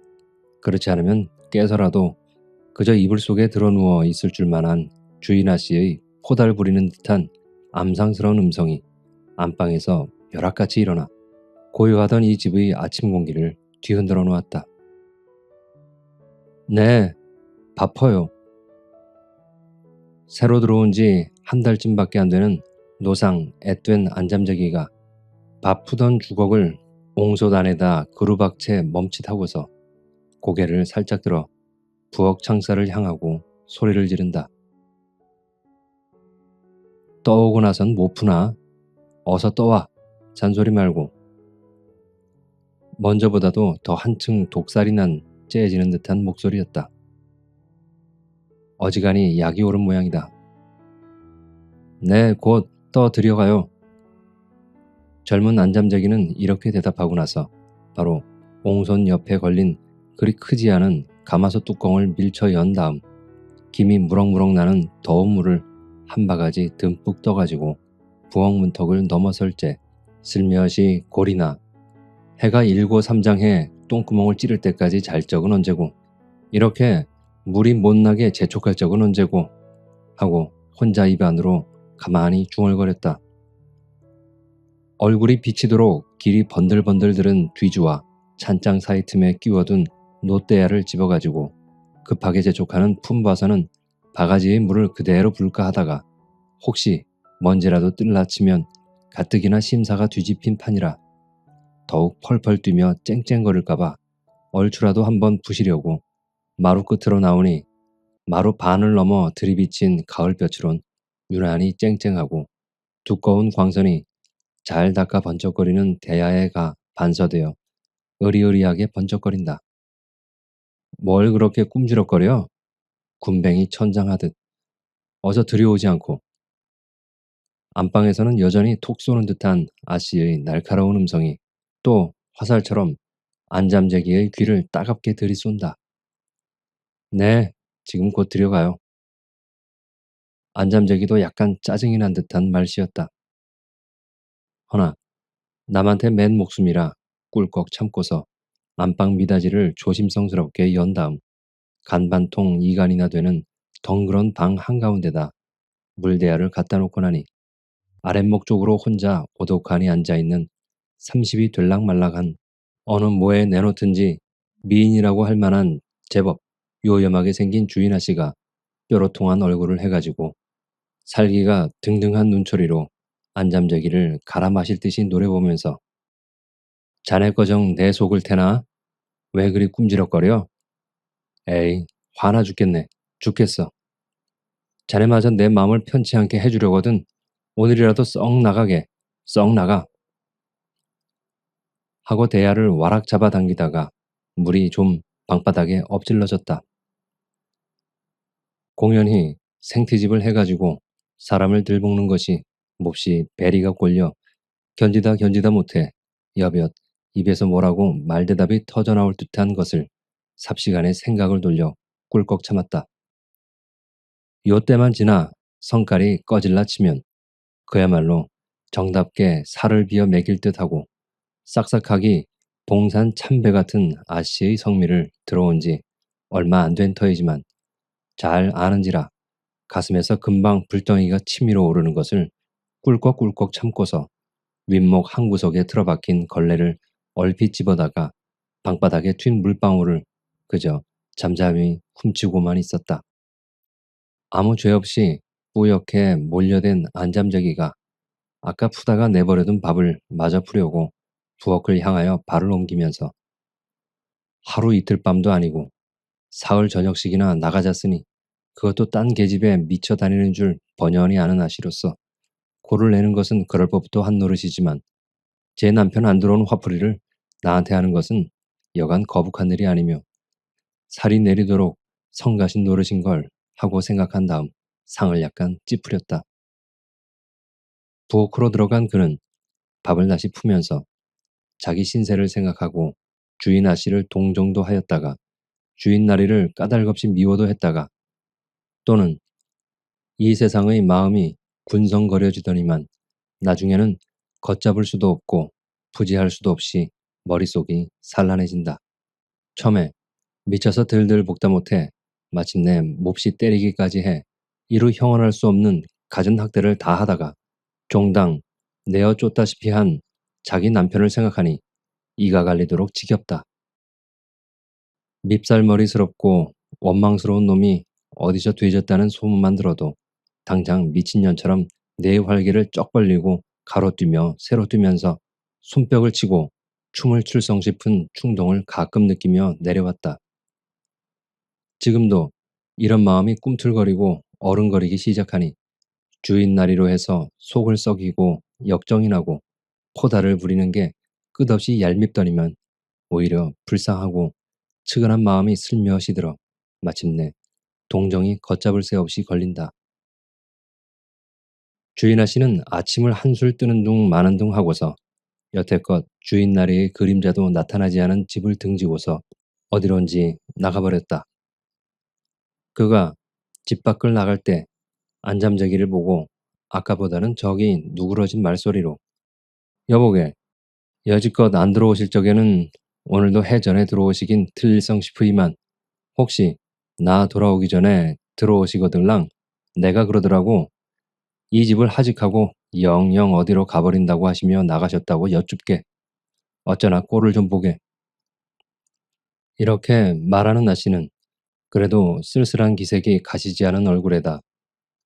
그렇지 않으면 깨서라도 그저 이불 속에 드러누워 있을 줄만한 주인 아씨의 포달 부리는 듯한 암상스러운 음성이 안방에서 벼락같이 일어나 고요하던 이 집의 아침 공기를 뒤흔들어 놓았다. 네, 바빠요. 새로 들어온 지 한 달쯤밖에 안 되는 노상 앳된 안잠자기가 바쁘던 주걱을 옹솥 안에다 그루박채 멈칫하고서 고개를 살짝 들어 부엌 창살을 향하고 소리를 지른다. 떠오고 나선 못 푸나? 어서 떠와. 잔소리 말고. 먼저보다도 더 한층 독살이 난 째지는 듯한 목소리였다. 어지간히 약이 오른 모양이다. 네, 곧 떠 들여가요. 젊은 안잠자기는 이렇게 대답하고 나서 바로 옹손 옆에 걸린 그리 크지 않은 가마솥 뚜껑을 밀쳐 연 다음 김이 무럭무럭 나는 더운 물을 한 바가지 듬뿍 떠가지고 부엌 문턱을 넘어설 때 슬며시 골이나 해가 일고 삼장해 똥구멍을 찌를 때까지 잘 적은 언제고 이렇게 물이 못 나게 재촉할 적은 언제고 하고 혼자 입 안으로 가만히 중얼거렸다. 얼굴이 비치도록 길이 번들번들 들은 뒤주와 찬장 사이 틈에 끼워둔 노떼야를 집어가지고 급하게 재촉하는 품봐서는 바가지의 물을 그대로 불까 하다가 혹시 먼지라도 뜰라치면 가뜩이나 심사가 뒤집힌 판이라 더욱 펄펄 뛰며 쨍쨍거릴까봐 얼추라도 한번 부시려고 마루 끝으로 나오니 마루 반을 넘어 들이비친 가을볕으론 유난히 쨍쨍하고 두꺼운 광선이 잘 닦아 번쩍거리는 대야에 가 반서되어 으리으리하게 번쩍거린다. 뭘 그렇게 꿈지럭거려? 군뱅이 천장하듯. 어서 들여오지 않고. 안방에서는 여전히 톡 쏘는 듯한 아씨의 날카로운 음성이 또 화살처럼 안잠재기의 귀를 따갑게 들이쏜다. 네, 지금 곧 들여가요. 안잠재기도 약간 짜증이 난 듯한 말씨였다. 허나 남한테 맨 목숨이라 꿀꺽 참고서 안방 미닫이를 조심성스럽게 연 다음 간반통 2간이나 되는 덩그런 방 한가운데다 물대야를 갖다 놓고 나니 아랫목 쪽으로 혼자 오독하니 앉아있는 30이 될락말락한 어느 뭐에 내놓든지 미인이라고 할 만한 제법 요염하게 생긴 주인 아씨가 뾰로통한 얼굴을 해가지고 살기가 등등한 눈초리로 안잠자기를 갈아 마실 듯이 노려보면서 자네 거정 내 속을 테나? 왜 그리 꿈지럭거려? 에이, 화나 죽겠네. 죽겠어. 자네마저 내 마음을 편치 않게 해주려거든 오늘이라도 썩 나가게. 썩 나가. 하고 대야를 와락 잡아당기다가 물이 좀 방바닥에 엎질러졌다. 공연히 생트집을 해가지고 사람을 들볶는 것이 몹시 배리가 꼴려 견디다 못해 여볕 입에서 뭐라고 말대답이 터져나올 듯한 것을 삽시간에 생각을 돌려 꿀꺽 참았다. 요때만 지나 성깔이 꺼질라 치면 그야말로 정답게 살을 비어 먹일 듯하고 싹싹하기 봉산 참배 같은 아씨의 성미를 들어온 지 얼마 안 된 터이지만 잘 아는지라 가슴에서 금방 불덩이가 치밀어 오르는 것을 꿀꺽꿀꺽 참고서 윗목 한 구석에 틀어박힌 걸레를 얼핏 집어다가 방바닥에 튄 물방울을 그저 잠잠히 훔치고만 있었다. 아무 죄 없이 뿌옇게 몰려댄 안잠자기가 아까 푸다가 내버려둔 밥을 마저 푸려고 부엌을 향하여 발을 옮기면서 하루 이틀 밤도 아니고 사흘 저녁씩이나 나가잤으니 그것도 딴 계집에 미쳐 다니는 줄 번연히 아는 아씨로서 고를 내는 것은 그럴 법도 한 노릇이지만 제 남편 안 들어온 화풀이를 나한테 하는 것은 여간 거북한 일이 아니며 살이 내리도록 성가신 노릇인 걸 하고 생각한 다음 상을 약간 찌푸렸다. 부엌으로 들어간 그는 밥을 다시 푸면서 자기 신세를 생각하고 주인 아씨를 동정도 하였다가 주인 나리를 까닭없이 미워도 했다가 또는 이 세상의 마음이 군성거려지더니만 나중에는 걷잡을 수도 없고 부지할 수도 없이 머릿속이 산란해진다. 처음에 미쳐서 들들 볶다 못해 마침내 몹시 때리기까지 해 이루 형언할 수 없는 갖은 학대를 다 하다가 종당 내어 쫓다시피 한 자기 남편을 생각하니 이가 갈리도록 지겹다. 밉살머리스럽고 원망스러운 놈이 어디서 뒤졌다는 소문만 들어도 당장 미친년처럼 내 활기를 쩍 벌리고 가로뛰며 세로뛰면서 손뼉을 치고 춤을 출 성싶은 충동을 가끔 느끼며 내려왔다. 지금도 이런 마음이 꿈틀거리고 어른거리기 시작하니 주인 나리로 해서 속을 썩이고 역정이 나고 포달을 부리는 게 끝없이 얄밉더니만 오히려 불쌍하고 측은한 마음이 슬며시 들어 마침내 동정이 걷잡을 새 없이 걸린다. 주인 아씨는 아침을 한술 뜨는 둥 마는 둥 하고서 여태껏 주인 나리의 그림자도 나타나지 않은 집을 등지고서 어디론지 나가버렸다. 그가 집 밖을 나갈 때 안잠자기를 보고 아까보다는 저기 누그러진 말소리로 여보게 여지껏 안 들어오실 적에는 오늘도 해전에 들어오시긴 틀릴성 싶으이만 혹시 나 돌아오기 전에 들어오시거들랑 내가 그러더라고 이 집을 하직하고 영영 어디로 가버린다고 하시며 나가셨다고 여쭙게 어쩌나 꼴을 좀 보게. 이렇게 말하는 아씨는 그래도 쓸쓸한 기색이 가시지 않은 얼굴에다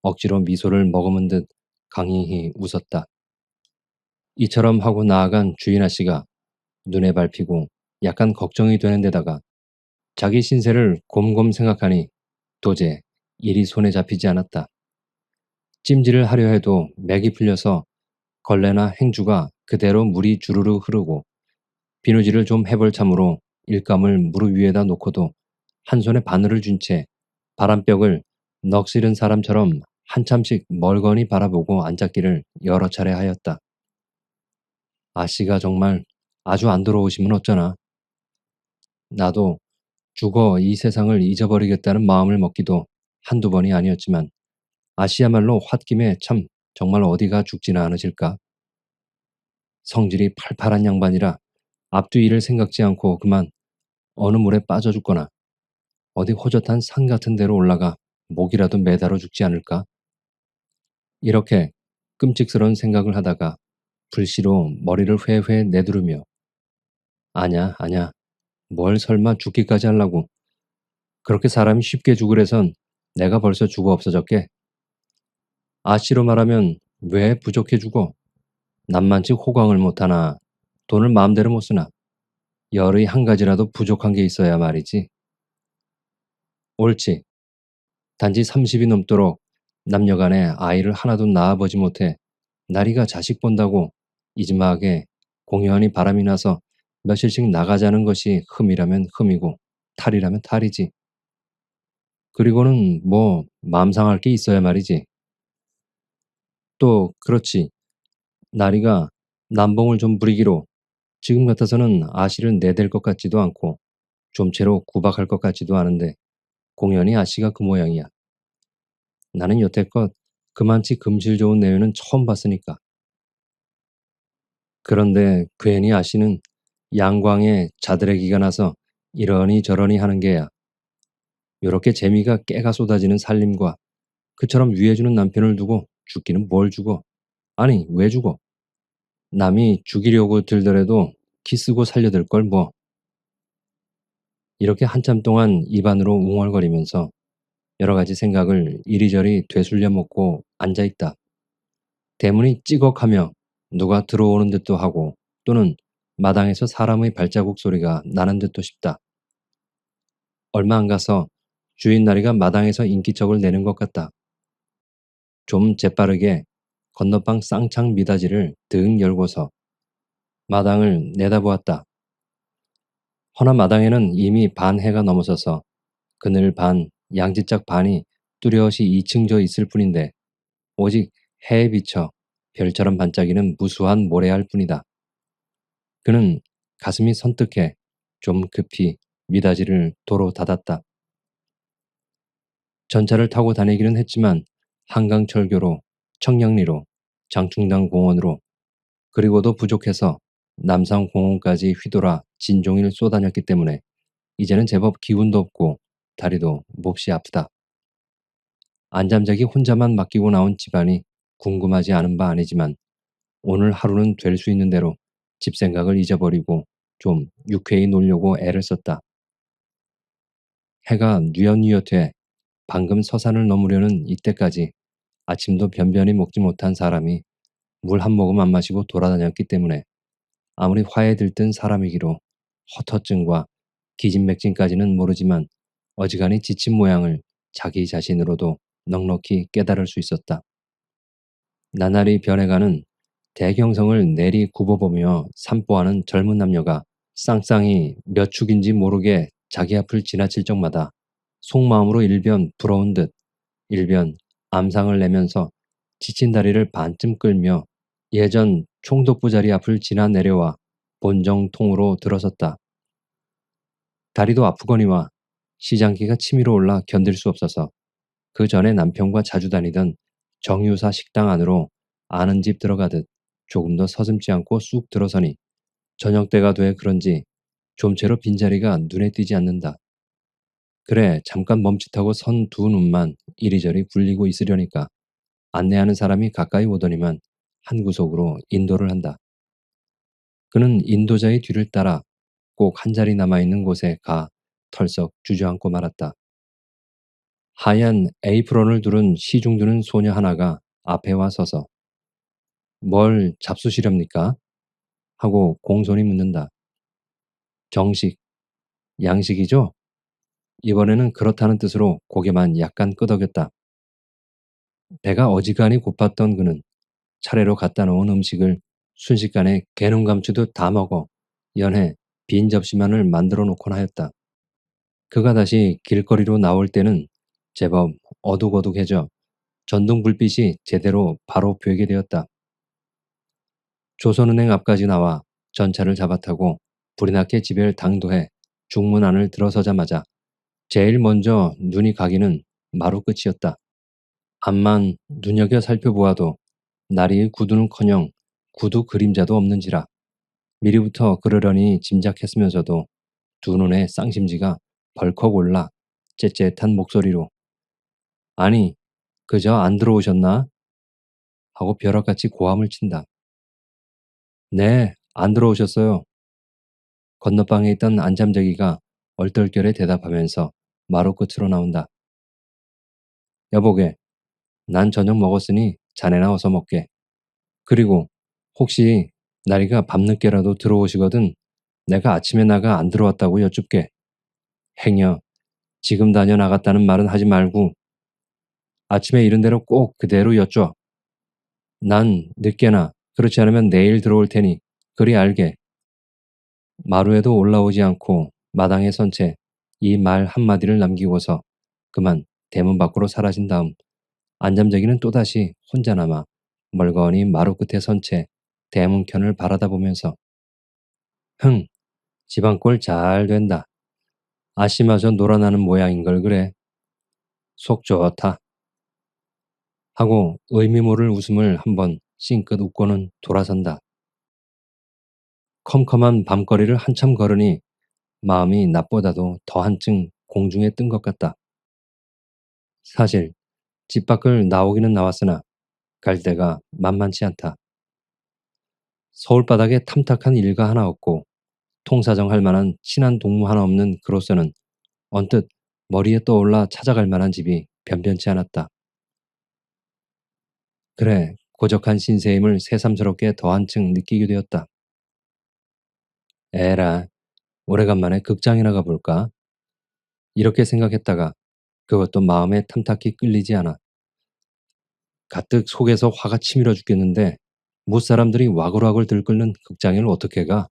억지로 미소를 머금은 듯 강히 웃었다. 이처럼 하고 나아간 주인 아씨가 눈에 밟히고 약간 걱정이 되는 데다가 자기 신세를 곰곰 생각하니 도제 일이 손에 잡히지 않았다. 찜질을 하려 해도 맥이 풀려서 걸레나 행주가 그대로 물이 주르르 흐르고 비누질을 좀 해볼 참으로 일감을 무릎 위에다 놓고도 한 손에 바늘을 쥔 채 바람벽을 넋이른 사람처럼 한참씩 멀거니 바라보고 앉았기를 여러 차례 하였다. 아씨가 정말 아주 안 들어오시면 어쩌나. 나도 죽어 이 세상을 잊어버리겠다는 마음을 먹기도 한두 번이 아니었지만 아씨야말로 홧김에 참 정말 어디가 죽지나 않으실까. 성질이 팔팔한 양반이라 앞뒤 일을 생각지 않고 그만 어느 물에 빠져 죽거나 어디 호젓한 산 같은 데로 올라가 목이라도 매달아 죽지 않을까. 이렇게 끔찍스러운 생각을 하다가 불시로 머리를 회회 내두르며 아냐 아냐 뭘 설마 죽기까지 하려고 그렇게 사람이 쉽게 죽으래선 내가 벌써 죽어 없어졌게. 아씨로 말하면 왜 부족해 죽어. 남만치 호강을 못하나 돈을 마음대로 못 쓰나 열의 한 가지라도 부족한 게 있어야 말이지. 옳지. 단지 30이 넘도록 남녀간에 아이를 하나도 낳아보지 못해 나리가 자식 본다고 이지마하게 공연히 바람이 나서 며칠씩 나가자는 것이 흠이라면 흠이고 탈이라면 탈이지. 그리고는 뭐 마음 상할 게 있어야 말이지. 또 그렇지. 나리가 남봉을 좀 부리기로 지금 같아서는 아씨를 내댈 것 같지도 않고 좀채로 구박할 것 같지도 않은데 공연히 아씨가 그 모양이야. 나는 여태껏 그만치 금실 좋은 내외는 처음 봤으니까. 그런데 괜히 아씨는 양광에 자드레기가 나서 이러니 저러니 하는 게야. 요렇게 재미가 깨가 쏟아지는 살림과 그처럼 위해주는 남편을 두고 죽기는 뭘 죽어. 아니 왜 죽어. 남이 죽이려고 들더라도 기쓰고 살려들 걸 뭐. 이렇게 한참 동안 입안으로 웅얼거리면서 여러 가지 생각을 이리저리 되술려 먹고 앉아있다. 대문이 찌걱하며 누가 들어오는 듯도 하고 또는 마당에서 사람의 발자국 소리가 나는 듯도 싶다. 얼마 안 가서 주인 나리가 마당에서 인기척을 내는 것 같다. 좀 재빠르게 건너방 쌍창 미닫이를 등 열고서 마당을 내다보았다. 허나 마당에는 이미 반해가 넘어서서 그늘 반, 양지짝 반이 뚜렷이 이층져 있을 뿐인데 오직 해에 비쳐 별처럼 반짝이는 무수한 모래알 뿐이다. 그는 가슴이 선뜩해 좀 급히 미닫이를 도로 닫았다. 전차를 타고 다니기는 했지만 한강철교로, 청량리로, 장충당 공원으로 그리고도 부족해서 남산공원까지 휘돌아 진종일 쏘다녔기 때문에 이제는 제법 기운도 없고 다리도 몹시 아프다. 안잠자기 혼자만 맡기고 나온 집안이 궁금하지 않은 바 아니지만 오늘 하루는 될 수 있는 대로 집 생각을 잊어버리고 좀 유쾌히 놀려고 애를 썼다. 해가 뉘엿뉘엿해 방금 서산을 넘으려는 이때까지 아침도 변변히 먹지 못한 사람이 물 한 모금 안 마시고 돌아다녔기 때문에 아무리 화에 들뜬 사람이기로 허터증과 기진맥진까지는 모르지만 어지간히 지친 모양을 자기 자신으로도 넉넉히 깨달을 수 있었다. 나날이 변해가는 대경성을 내리 굽어보며 산보하는 젊은 남녀가 쌍쌍이 몇 축인지 모르게 자기 앞을 지나칠 적마다 속마음으로 일변 부러운 듯 일변 암상을 내면서 지친 다리를 반쯤 끌며 예전 총독부 자리 앞을 지나 내려와 본정통으로 들어섰다. 다리도 아프거니와 시장기가 치밀어 올라 견딜 수 없어서 그 전에 남편과 자주 다니던 정유사 식당 안으로 아는 집 들어가듯 조금 더 서슴지 않고 쑥 들어서니 저녁때가 돼 그런지 좀채로 빈자리가 눈에 띄지 않는다. 그래 잠깐 멈칫하고 선 두 눈만 이리저리 굴리고 있으려니까 안내하는 사람이 가까이 오더니만 한 구석으로 인도를 한다. 그는 인도자의 뒤를 따라 꼭 한 자리 남아있는 곳에 가 털썩 주저앉고 말았다. 하얀 에이프런을 두른 시중 두는 소녀 하나가 앞에 와 서서 뭘 잡수시렵니까? 하고 공손히 묻는다. 정식, 양식이죠? 이번에는 그렇다는 뜻으로 고개만 약간 끄덕였다. 배가 어지간히 고팠던 그는 차례로 갖다 놓은 음식을 순식간에 개눈 감추듯 다 먹어 연해 빈 접시만을 만들어 놓곤 하였다. 그가 다시 길거리로 나올 때는 제법 어둑어둑해져 전등 불빛이 제대로 바로 보이게 되었다. 조선은행 앞까지 나와 전차를 잡아타고 불이 나게 집을 당도해 중문 안을 들어서자마자 제일 먼저 눈이 가기는 마루 끝이었다. 앞만 눈여겨 살펴보아도 나리의 구두는커녕 구두 그림자도 없는지라 미리부터 그러려니 짐작했으면서도 두 눈에 쌍심지가 벌컥 올라 째째한 목소리로 아니 그저 안 들어오셨나? 하고 벼락같이 고함을 친다. 네, 안 들어오셨어요. 건너방에 있던 안잠자기가 얼떨결에 대답하면서 마루 끝으로 나온다. 여보게, 난 저녁 먹었으니 자네나 어서 먹게. 그리고 혹시 나리가 밤늦게라도 들어오시거든 내가 아침에 나가 안 들어왔다고 여쭙게. 행여 지금 다녀 나갔다는 말은 하지 말고 아침에 이른 대로 꼭 그대로 여쭈어. 난 늦게나 그렇지 않으면 내일 들어올 테니 그리 알게. 마루에도 올라오지 않고 마당에 선 채 이 말 한마디를 남기고서 그만 대문 밖으로 사라진 다음 안잠자기는 또다시 혼자 남아 멀거니 마루 끝에 선 채 대문편을 바라다 보면서 흥, 집안 꼴 잘 된다. 아씨마저 놀아나는 모양인 걸 그래. 속 좋다. 하고 의미 모를 웃음을 한번 싱긋 웃고는 돌아선다. 컴컴한 밤거리를 한참 걸으니 마음이 낮보다도 더 한층 공중에 뜬 것 같다. 사실 집 밖을 나오기는 나왔으나 갈 데가 만만치 않다. 서울 바닥에 탐탁한 일가 하나 없고 통사정할 만한 친한 동무 하나 없는 그로서는 언뜻 머리에 떠올라 찾아갈 만한 집이 변변치 않았다. 그래, 고적한 신세임을 새삼스럽게 더 한층 느끼게 되었다. 에라, 오래간만에 극장이나 가볼까? 이렇게 생각했다가 그것도 마음에 탐탁히 끌리지 않아. 가뜩 속에서 화가 치밀어 죽겠는데 무사람들이 와글와글 들끓는 극장에는 어떻게 가?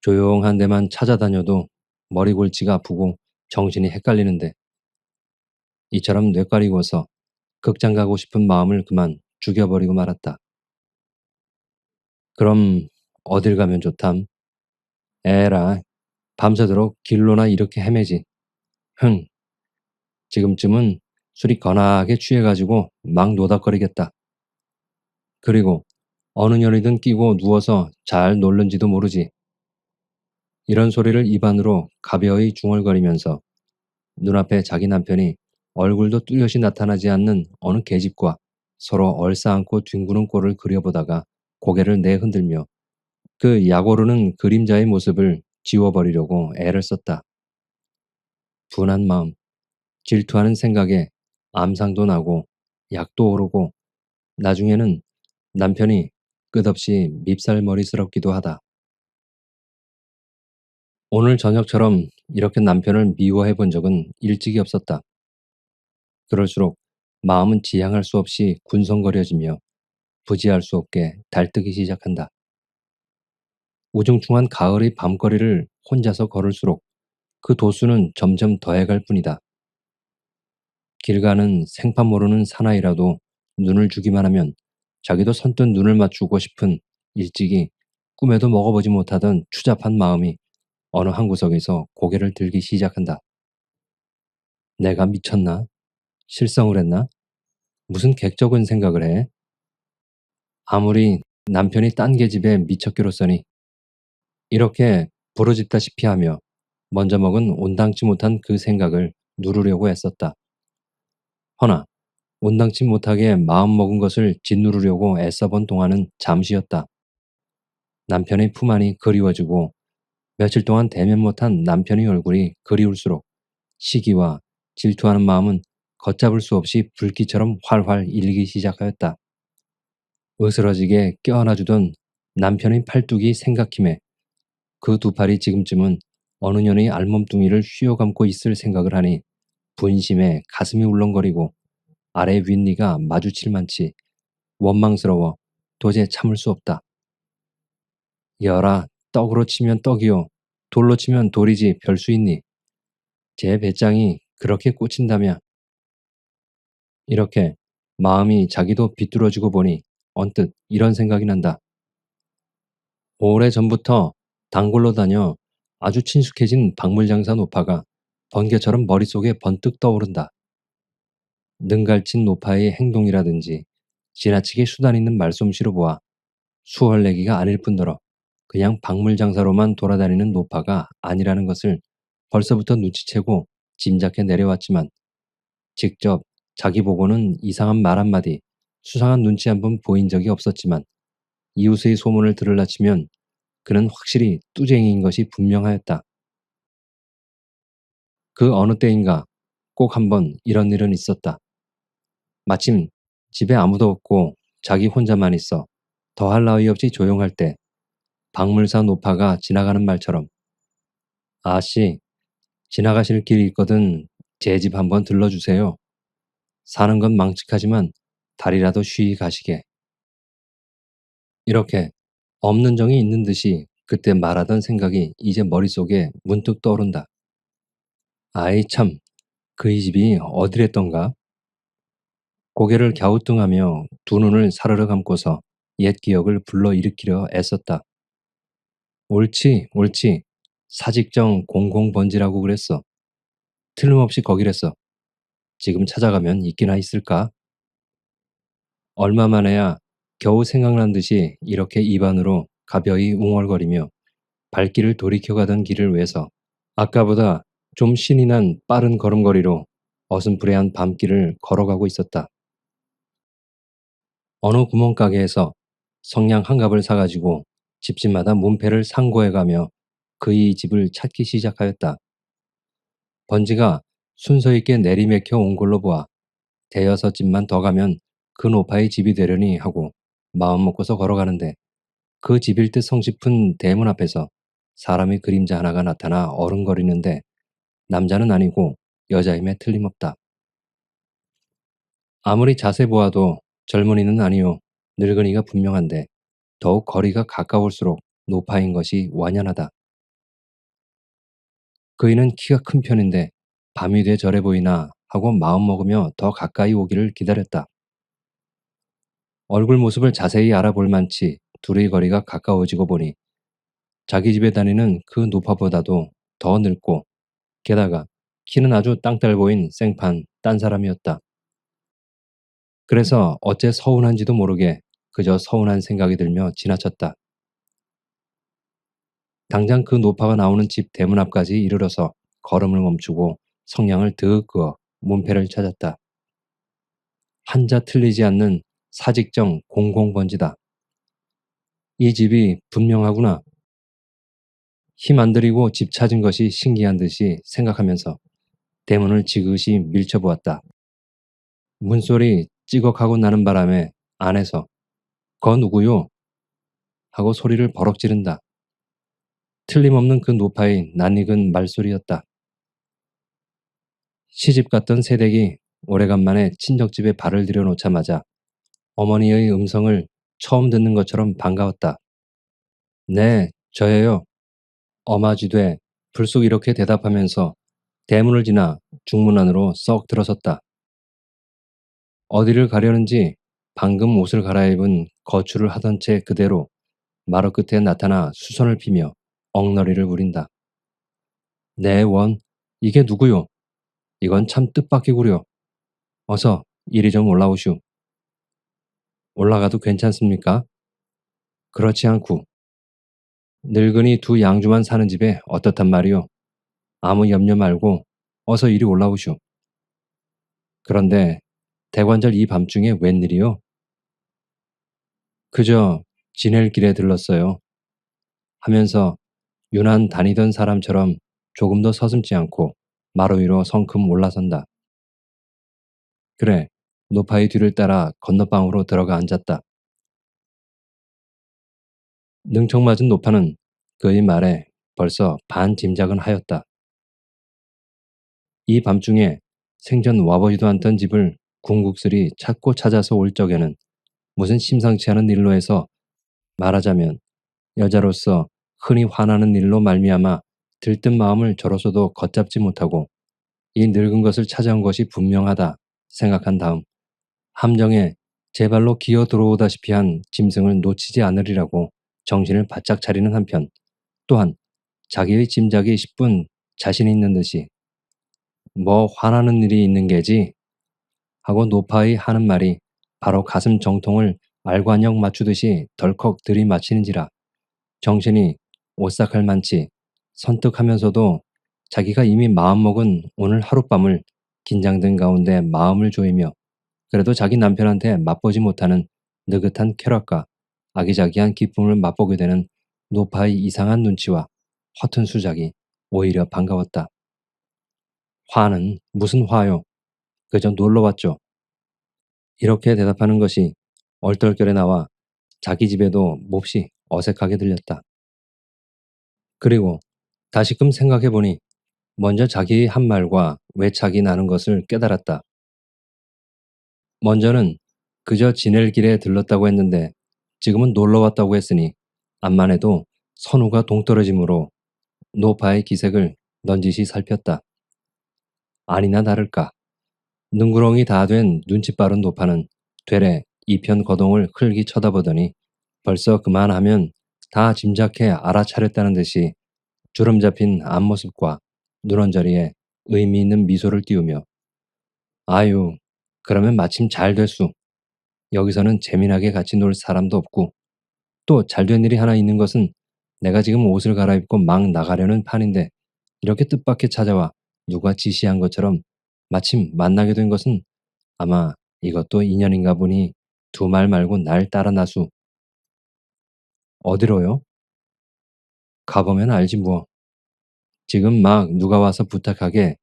조용한 데만 찾아다녀도 머리 골치가 아프고 정신이 헷갈리는데 이처럼 뇌까리고서 극장 가고 싶은 마음을 그만 죽여버리고 말았다. 그럼 어딜 가면 좋담? 에라, 밤새도록 길로나 이렇게 헤매지. 흥, 지금쯤은 술이 거나하게 취해가지고 막 노닥거리겠다. 그리고 어느 년이든 끼고 누워서 잘 놀는지도 모르지. 이런 소리를 입안으로 가벼이 중얼거리면서 눈앞에 자기 남편이 얼굴도 뚜렷이 나타나지 않는 어느 계집과 서로 얼싸안고 뒹구는 꼴을 그려보다가 고개를 내흔들며 그 약오르는 그림자의 모습을 지워버리려고 애를 썼다. 분한 마음, 질투하는 생각에 암상도 나고 약도 오르고 나중에는 남편이 끝없이 밉살머리스럽기도 하다. 오늘 저녁처럼 이렇게 남편을 미워해 본 적은 일찍이 없었다. 그럴수록 마음은 지향할 수 없이 군성거려지며 부지할 수 없게 달뜨기 시작한다. 우중충한 가을의 밤거리를 혼자서 걸을수록 그 도수는 점점 더해갈 뿐이다. 길 가는 생판 모르는 사나이라도 눈을 주기만 하면 자기도 선뜻 눈을 맞추고 싶은 일찍이 꿈에도 먹어보지 못하던 추잡한 마음이 어느 한 구석에서 고개를 들기 시작한다. 내가 미쳤나? 실성을 했나? 무슨 객적은 생각을 해? 아무리 남편이 딴 계집에 미쳤기로써니 이렇게 부르짖다시피 하며 먼저 먹은 온당치 못한 그 생각을 누르려고 애썼다. 허나 온당치 못하게 마음먹은 것을 짓누르려고 애써본 동안은 잠시였다. 남편의 품 안이 그리워지고 며칠 동안 대면 못한 남편의 얼굴이 그리울수록 시기와 질투하는 마음은 걷잡을 수 없이 불길처럼 활활 일기 시작하였다. 으스러지게 껴안아주던 남편의 팔뚝이 생각힘에 그 두 팔이 지금쯤은 어느 년의 알몸뚱이를 휘어감고 있을 생각을 하니 분심에 가슴이 울렁거리고 아래 윗니가 마주칠 만치 원망스러워 도저히 참을 수 없다. 여라, 떡으로 치면 떡이요. 돌로 치면 돌이지 별 수 있니? 제 배짱이 그렇게 꽂힌다며. 이렇게 마음이 자기도 비뚤어지고 보니 언뜻 이런 생각이 난다. 오래전부터 단골로 다녀 아주 친숙해진 박물장사 노파가 번개처럼 머릿속에 번뜩 떠오른다. 능갈친 노파의 행동이라든지 지나치게 수단 있는 말솜씨로 보아 수월내기가 아닐 뿐더러 그냥 박물장사로만 돌아다니는 노파가 아니라는 것을 벌써부터 눈치채고 짐작해 내려왔지만 직접 자기 보고는 이상한 말 한마디, 수상한 눈치 한 번 보인 적이 없었지만 이웃의 소문을 들으라 치면 그는 확실히 뚜쟁이인 것이 분명하였다. 그 어느 때인가 꼭 한번 이런 일은 있었다. 마침 집에 아무도 없고 자기 혼자만 있어 더할 나위 없이 조용할 때 박물사 노파가 지나가는 말처럼 아씨, 지나가실 길이 있거든 제 집 한번 들러주세요. 사는 건 망측하지만 달이라도 쉬이 가시게. 이렇게 없는 정이 있는 듯이 그때 말하던 생각이 이제 머릿속에 문득 떠오른다. 아이 참, 그의 집이 어디랬던가? 고개를 갸우뚱하며 두 눈을 사르르 감고서 옛 기억을 불러일으키려 애썼다. 옳지, 옳지. 사직정 공공번지라고 그랬어. 틀림없이 거기랬어. 지금 찾아가면 있기나 있을까? 얼마 만에야 겨우 생각난 듯이 이렇게 입안으로 가벼이 웅얼거리며 발길을 돌이켜가던 길을 외서 아까보다 좀 신이 난 빠른 걸음걸이로 어슴푸레한 밤길을 걸어가고 있었다. 어느 구멍가게에서 성냥 한 갑을 사가지고 집집마다 문패를 상고해가며 그의 집을 찾기 시작하였다. 번지가 순서 있게 내리맥혀 온 걸로 보아 대여섯 집만 더 가면 그 노파의 집이 되려니 하고 마음 먹고서 걸어가는데 그 집일 듯 성싶은 대문 앞에서 사람의 그림자 하나가 나타나 어른거리는데 남자는 아니고 여자임에 틀림없다. 아무리 자세 보아도 젊은이는 아니요 늙은이가 분명한데 더욱 거리가 가까울수록 노파인 것이 완연하다. 그이는 키가 큰 편인데 밤이 돼 저래 보이나 하고 마음먹으며 더 가까이 오기를 기다렸다. 얼굴 모습을 자세히 알아볼 만치 둘의 거리가 가까워지고 보니 자기 집에 다니는 그 노파보다도 더 늙고 게다가 키는 아주 땅딸보인 생판 딴 사람이었다. 그래서 어째 서운한지도 모르게 그저 서운한 생각이 들며 지나쳤다. 당장 그 노파가 나오는 집 대문 앞까지 이르러서 걸음을 멈추고 성냥을 드윽 그어 문패를 찾았다. 한자 틀리지 않는 사직정 공공번지다. 이 집이 분명하구나. 힘 안 들이고 집 찾은 것이 신기한 듯이 생각하면서 대문을 지그시 밀쳐보았다. 문소리 찌걱하고 나는 바람에 안에서 거 누구요? 하고 소리를 버럭 지른다. 틀림없는 그 노파의 낯익은 말소리였다. 시집 갔던 새댁이 오래간만에 친정집에 발을 들여놓자마자 어머니의 음성을 처음 듣는 것처럼 반가웠다. 네, 저예요. 어마지되 불쑥 이렇게 대답하면서 대문을 지나 중문 안으로 썩 들어섰다. 어디를 가려는지 방금 옷을 갈아입은 거출을 하던 채 그대로 마루 끝에 나타나 수선을 피며 엉너리를 부린다. 네, 원, 이게 누구요? 이건 참 뜻밖이구려. 어서 이리 좀 올라오슈. 올라가도 괜찮습니까? 그렇지 않고 늙은이 두 양주만 사는 집에 어떻단 말이오. 아무 염려 말고 어서 이리 올라오슈. 그런데 대관절 이 밤중에 웬일이요? 그저 지낼 길에 들렀어요. 하면서 유난 다니던 사람처럼 조금 더 서슴지 않고 마루 위로 성큼 올라선다. 그래, 노파의 뒤를 따라 건너방으로 들어가 앉았다. 능청맞은 노파는 그의 말에 벌써 반 짐작은 하였다. 이 밤중에 생전 와보지도 않던 집을 궁극스리 찾고 찾아서 올 적에는 무슨 심상치 않은 일로 해서 말하자면 여자로서 흔히 화나는 일로 말미암아 들뜬 마음을 저로서도 걷잡지 못하고 이 늙은 것을 찾아온 것이 분명하다 생각한 다음 함정에 제 발로 기어 들어오다시피 한 짐승을 놓치지 않으리라고 정신을 바짝 차리는 한편 또한 자기의 짐작이 10분 자신 있는 듯이 뭐 화나는 일이 있는 게지 하고 노파의 하는 말이 바로 가슴 정통을 알관역 맞추듯이 덜컥 들이마치는지라 정신이 오싹할 만치 선뜩하면서도 자기가 이미 마음먹은 오늘 하룻밤을 긴장된 가운데 마음을 조이며 그래도 자기 남편한테 맛보지 못하는 느긋한 쾌락과 아기자기한 기쁨을 맛보게 되는 노파의 이상한 눈치와 허튼 수작이 오히려 반가웠다. 화는 무슨 화요? 그저 놀러 왔죠. 이렇게 대답하는 것이 얼떨결에 나와 자기 집에도 몹시 어색하게 들렸다. 그리고 다시금 생각해보니 먼저 자기의 한 말과 외착이 나는 것을 깨달았다. 먼저는 그저 지낼 길에 들렀다고 했는데 지금은 놀러 왔다고 했으니 암만 해도 선우가 동떨어지므로 노파의 기색을 넌지시 살폈다. 아니나 다를까 능구렁이 다 된 눈치 빠른 노파는 되레 이편 거동을 흘기 쳐다보더니 벌써 그만하면 다 짐작해 알아차렸다는 듯이 주름 잡힌 앞모습과 눈언저리에 의미 있는 미소를 띄우며 아유, 그러면 마침 잘 됐수. 여기서는 재미나게 같이 놀 사람도 없고 또 잘된 일이 하나 있는 것은 내가 지금 옷을 갈아입고 막 나가려는 판인데 이렇게 뜻밖의 찾아와 누가 지시한 것처럼 마침 만나게 된 것은 아마 이것도 인연인가 보니 두 말 말고 날 따라 나수. 어디로요? 가보면 알지 뭐. 지금 막 누가 와서 부탁하게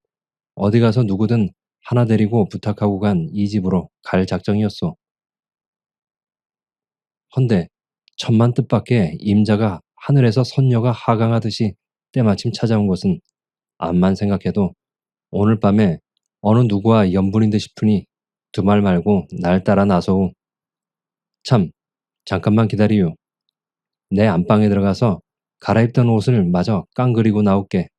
어디 가서 누구든 하나 데리고 부탁하고 간 이 집으로 갈 작정이었소. 헌데 천만 뜻밖의 임자가 하늘에서 선녀가 하강하듯이 때마침 찾아온 것은 암만 생각해도 오늘 밤에 어느 누구와 연분인 듯 싶으니 두 말 말고 날 따라 나서우. 참, 잠깐만 기다리유. 내 안방에 들어가서 갈아입던 옷을 마저 깡그리고 나올게.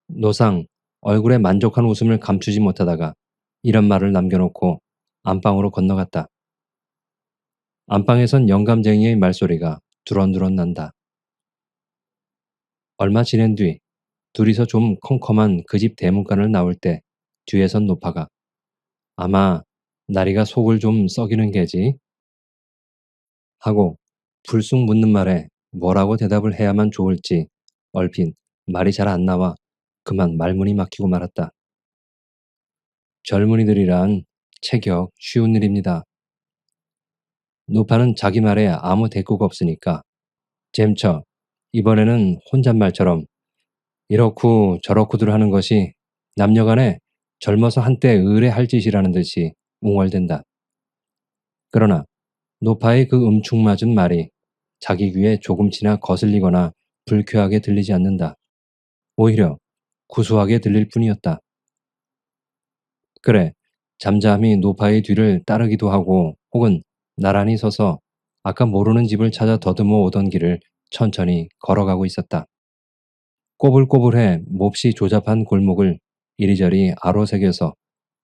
노상 얼굴에 만족한 웃음을 감추지 못하다가 이런 말을 남겨놓고 안방으로 건너갔다. 안방에선 영감쟁이의 말소리가 두런두런 난다. 얼마 지낸 뒤 둘이서 좀 컴컴한 그 집 대문간을 나올 때 뒤에선 노파가 아마 나리가 속을 좀 썩이는 게지 하고 불쑥 묻는 말에 뭐라고 대답을 해야만 좋을지 얼핏 말이 잘 안 나와 그만 말문이 막히고 말았다. 젊은이들이란 체격 쉬운 일입니다. 노파는 자기 말에 아무 대꾸가 없으니까 잼쳐 이번에는 혼잣말처럼 이렇고 저렇고들 하는 것이 남녀간에 젊어서 한때 의뢰할 짓이라는 듯이 웅얼댄다. 그러나 노파의 그 음축맞은 말이 자기 귀에 조금치나 거슬리거나 불쾌하게 들리지 않는다. 오히려 구수하게 들릴 뿐이었다. 그래, 잠잠히 노파의 뒤를 따르기도 하고 혹은 나란히 서서 아까 모르는 집을 찾아 더듬어 오던 길을 천천히 걸어가고 있었다. 꼬불꼬불해 몹시 조잡한 골목을 이리저리 아로새겨서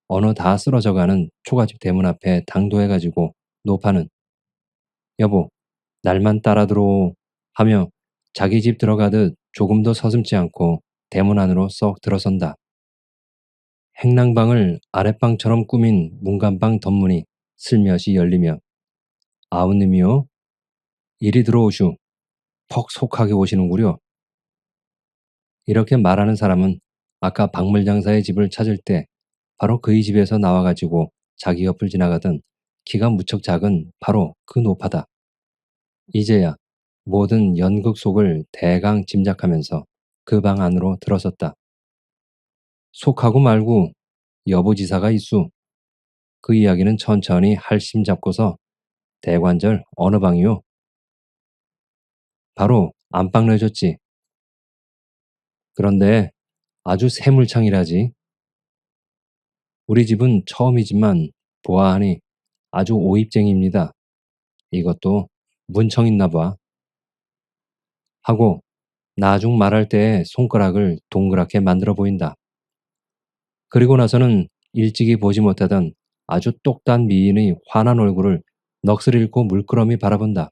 어느 다 쓰러져가는 초가집 대문 앞에 당도해가지고 노파는 여보, 날만 따라 들어오 하며 자기 집 들어가듯 조금도 서슴지 않고 대문 안으로 쏙 들어선다. 행랑방을 아랫방처럼 꾸민 문간방 덧문이 슬며시 열리며 아우님이요? 이리 들어오슈. 퍽 속하게 오시는구려. 이렇게 말하는 사람은 아까 박물장사의 집을 찾을 때 바로 그의 집에서 나와가지고 자기 옆을 지나가던 키가 무척 작은 바로 그 노파다. 이제야 모든 연극 속을 대강 짐작하면서 그 방 안으로 들어섰다. 속하고 말고 여부지사가 있수. 그 이야기는 천천히 할심 잡고서 대관절 어느 방이요? 바로 안방 내줬지. 그런데 아주 새물창이라지. 우리 집은 처음이지만 보아하니 아주 오입쟁입니다. 이것도 문청 있나 봐. 하고 나중 말할 때에 손가락을 동그랗게 만들어 보인다. 그리고 나서는 일찍이 보지 못하던 아주 똑단 미인의 환한 얼굴을 넋을 잃고 물끄러미 바라본다.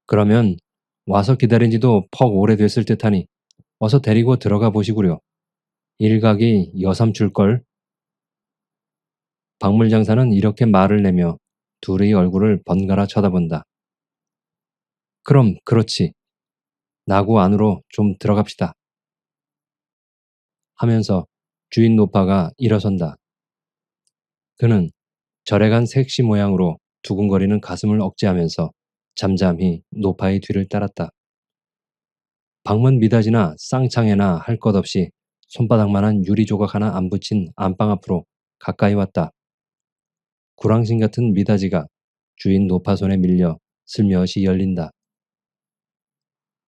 그러면 와서 기다린 지도 퍽 오래됐을 듯하니 어서 데리고 들어가 보시구려. 일각이 여삼 줄걸. 박물장사는 이렇게 말을 내며 둘의 얼굴을 번갈아 쳐다본다. 그럼 그렇지. 나구 안으로 좀 들어갑시다. 하면서 주인 노파가 일어선다. 그는 절에 간 색시 모양으로 두근거리는 가슴을 억제하면서 잠잠히 노파의 뒤를 따랐다. 방문 미닫이나 쌍창에나 할 것 없이 손바닥만한 유리 조각 하나 안 붙인 안방 앞으로 가까이 왔다. 구랑신 같은 미닫이가 주인 노파 손에 밀려 슬며시 열린다.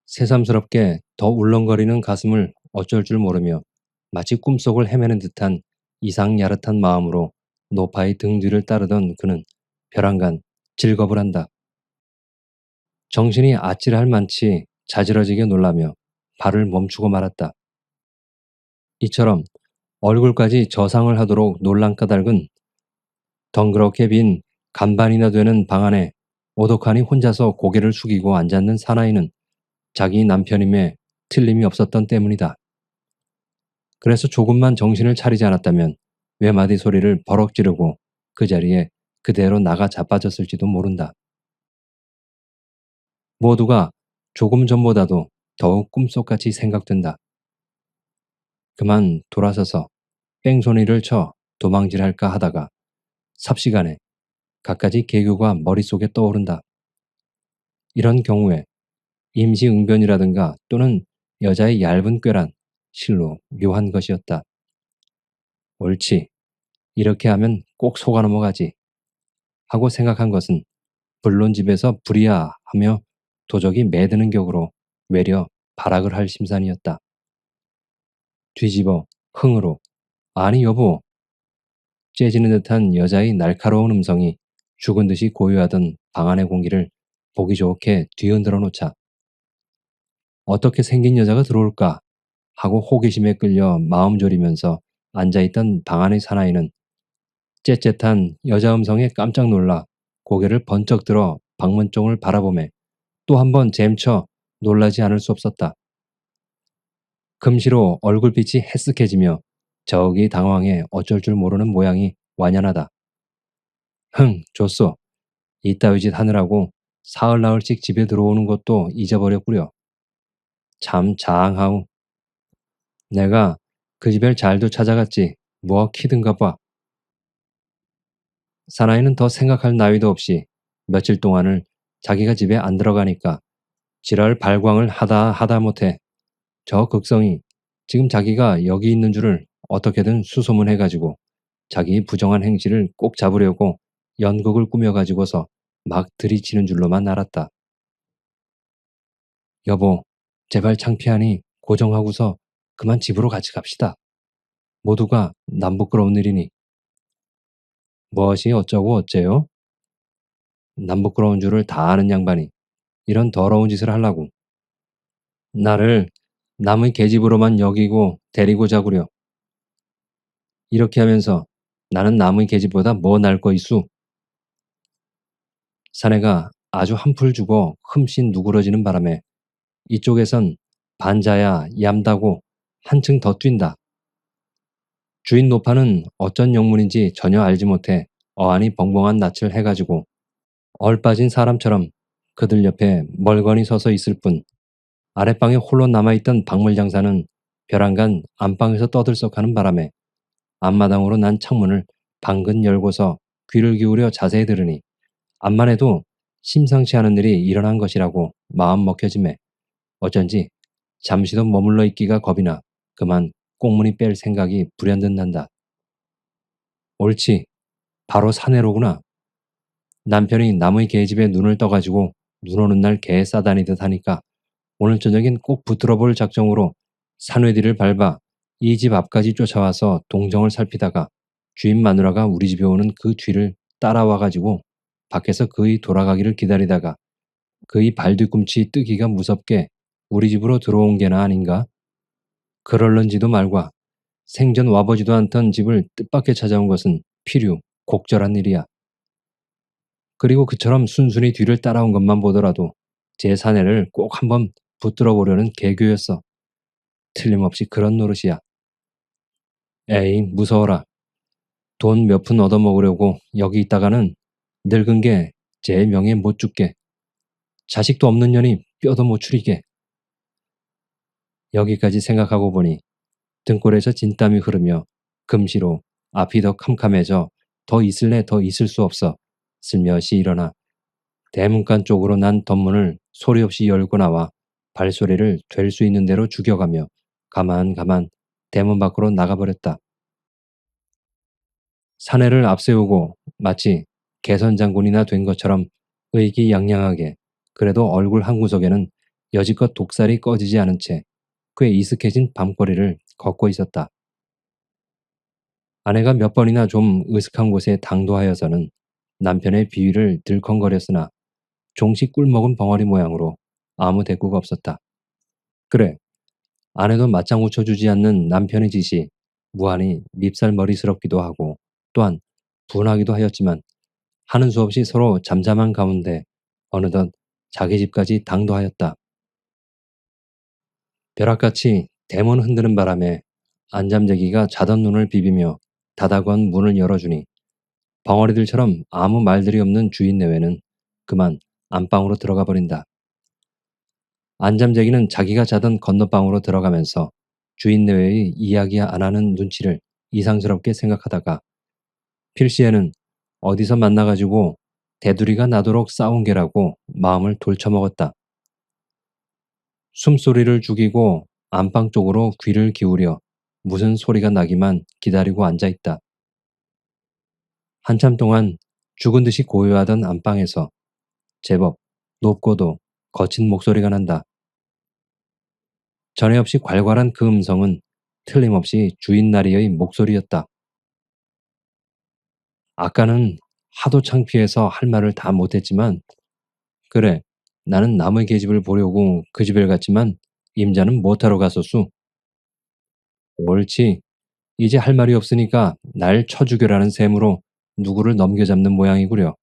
새삼스럽게 더 울렁거리는 가슴을 어쩔 줄 모르며 마치 꿈속을 헤매는 듯한 이상 야릇한 마음으로 노파의 등 뒤를 따르던 그는 벼랑간 질겁을 한다. 정신이 아찔할 만치 자지러지게 놀라며 발을 멈추고 말았다. 이처럼 얼굴까지 저상을 하도록 놀란 까닭은 덩그렇게 빈 간반이나 되는 방 안에 오독하니 혼자서 고개를 숙이고 앉았는 사나이는 자기 남편임에 틀림이 없었던 때문이다. 그래서 조금만 정신을 차리지 않았다면 외마디 소리를 버럭 지르고 그 자리에 그대로 나가 자빠졌을지도 모른다. 모두가 조금 전보다도 더욱 꿈속같이 생각된다. 그만 돌아서서 뺑소니를 쳐 도망질할까 하다가 삽시간에 갖가지 개교가 머릿속에 떠오른다. 이런 경우에 임시응변이라든가 또는 여자의 얇은 꾀란 실로 묘한 것이었다. 옳지. 이렇게 하면 꼭 속아 넘어가지. 하고 생각한 것은 불론 집에서 불이야 하며 도적이 매드는 격으로 외려 발악을 할 심산이었다. 뒤집어 흥으로 아니 여보 째지는 듯한 여자의 날카로운 음성이 죽은 듯이 고요하던 방 안의 공기를 보기 좋게 뒤흔들어 놓자 어떻게 생긴 여자가 들어올까 하고 호기심에 끌려 마음 졸이면서 앉아있던 방 안의 사나이는 째째한 여자 음성에 깜짝 놀라 고개를 번쩍 들어 방문 쪽을 바라보매 또 한 번 잼쳐 놀라지 않을 수 없었다. 금시로 얼굴빛이 해쓱해지며 저기 당황해 어쩔 줄 모르는 모양이 완연하다. 흥, 좋소. 이따위 짓 하느라고 사흘 나흘씩 집에 들어오는 것도 잊어버렸구려. 참 장하우. 내가 그 집을 잘도 찾아갔지. 뭐 키든가 봐. 사나이는 더 생각할 나위도 없이 며칠 동안을 자기가 집에 안 들어가니까 지랄 발광을 하다 못해 저 극성이 지금 자기가 여기 있는 줄을 어떻게든 수소문해가지고 자기 부정한 행실을 꼭 잡으려고 연극을 꾸며가지고서 막 들이치는 줄로만 알았다. 여보, 제발 창피하니 고정하고서 그만 집으로 같이 갑시다. 모두가 남 부끄러운 일이니. 무엇이 어쩌고 어째요? 남 부끄러운 줄을 다 아는 양반이 이런 더러운 짓을 하려고. 나를 남의 계집으로만 여기고 데리고 자구려. 이렇게 하면서 나는 남의 계집보다 뭐 날 거 있수? 사내가 아주 한풀 주고 흠씬 누그러지는 바람에 이쪽에선 반자야 얌다고 한층 더 뛴다. 주인 노파는 어쩐 영문인지 전혀 알지 못해 어안이 벙벙한 낯을 해가지고 얼빠진 사람처럼 그들 옆에 멀거니 서서 있을 뿐 아랫방에 홀로 남아있던 박물장사는 벼랑간 안방에서 떠들썩하는 바람에 앞마당으로 난 창문을 방긋 열고서 귀를 기울여 자세히 들으니 암만 해도 심상치 않은 일이 일어난 것이라고 마음 먹혀짐에 어쩐지 잠시도 머물러 있기가 겁이나 그만 꽁무니 뺄 생각이 불현듯 난다. 옳지. 바로 사내로구나. 남편이 남의 개집에 눈을 떠가지고 눈 오는 날 개 싸다니듯 하니까 오늘 저녁엔 꼭 붙들어 볼 작정으로 산외 뒤를 밟아 이 집 앞까지 쫓아와서 동정을 살피다가 주인 마누라가 우리 집에 오는 그 뒤를 따라와가지고 밖에서 그의 돌아가기를 기다리다가 그의 발뒤꿈치 뜨기가 무섭게 우리 집으로 들어온 게나 아닌가? 그럴런지도 말과 생전 와보지도 않던 집을 뜻밖에 찾아온 것은 필요, 곡절한 일이야. 그리고 그처럼 순순히 뒤를 따라온 것만 보더라도 제 사내를 꼭 한번 붙들어 보려는 계교였어. 틀림없이 그런 노릇이야. 에이, 무서워라. 돈 몇 푼 얻어먹으려고 여기 있다가는 늙은 게 제 명예 못 죽게. 자식도 없는 년이 뼈도 못 추리게. 여기까지 생각하고 보니 등골에서 진땀이 흐르며 금시로 앞이 더 캄캄해져 더 있을래 더 있을 수 없어 슬며시 일어나 대문간 쪽으로 난 덧문을 소리 없이 열고 나와 발소리를 될 수 있는 대로 죽여가며 가만 대문 밖으로 나가버렸다. 사내를 앞세우고 마치 개선장군이나 된 것처럼 의기양양하게 그래도 얼굴 한 구석에는 여지껏 독살이 꺼지지 않은 채 꽤 이슥해진 밤거리를 걷고 있었다. 아내가 몇 번이나 좀 으슥한 곳에 당도하여서는 남편의 비위를 들컹거렸으나 종식 꿀먹은 벙어리 모양으로 아무 대꾸가 없었다. 그래, 아내도 맞장 웃쳐주지 않는 남편의 짓이 무한히 밉살머리스럽기도 하고 또한 분하기도 하였지만 하는 수 없이 서로 잠잠한 가운데 어느덧 자기 집까지 당도하였다. 벼락같이 대문 흔드는 바람에 안잠자기가 자던 눈을 비비며 닫아건 문을 열어주니 벙어리들처럼 아무 말들이 없는 주인 내외는 그만 안방으로 들어가 버린다. 안잠자기는 자기가 자던 건너방으로 들어가면서 주인 내외의 이야기 안 하는 눈치를 이상스럽게 생각하다가 필시에는 어디서 만나가지고 대두리가 나도록 싸운 게라고 마음을 돌쳐먹었다. 숨소리를 죽이고 안방 쪽으로 귀를 기울여 무슨 소리가 나기만 기다리고 앉아있다. 한참 동안 죽은 듯이 고요하던 안방에서 제법 높고도 거친 목소리가 난다. 전에 없이 괄괄한 그 음성은 틀림없이 주인 나리의 목소리였다. 아까는 하도 창피해서 할 말을 다 못했지만, 그래, 나는 남의 계집을 보려고 그 집을 갔지만 임자는 못하러 갔었수. 옳지. 이제 할 말이 없으니까 날 쳐 죽여라는 셈으로 누구를 넘겨잡는 모양이구려.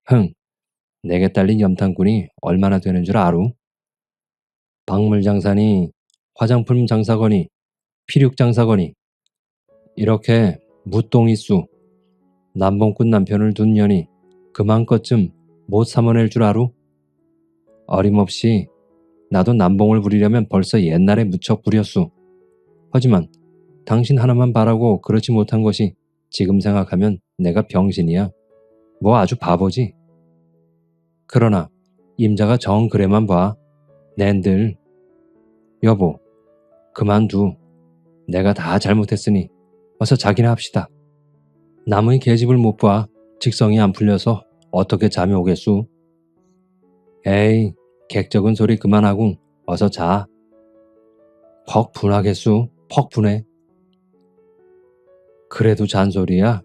흥, 내게 딸린 염탐꾼이 얼마나 되는 줄 아루? 박물 장사니, 화장품 장사거니, 피륙 장사거니, 이렇게 무똥이수, 남봉꾼 남편을 둔 년이 그만껏쯤 못 삼아낼 줄 아루? 어림없이 나도 남봉을 부리려면 벌써 옛날에 무척 부렸수. 하지만 당신 하나만 바라고 그렇지 못한 것이 지금 생각하면 내가 병신이야. 뭐 아주 바보지. 그러나 임자가 정 그래만 봐. 낸들. 여보, 그만두. 내가 다 잘못했으니 어서 자기나 합시다. 남의 계집을 못 봐. 직성이 안 풀려서 어떻게 잠이 오겠수? 에이, 객적은 소리 그만하고 어서 자. 퍽 분하겠수? 퍽 분해. 그래도 잔소리야.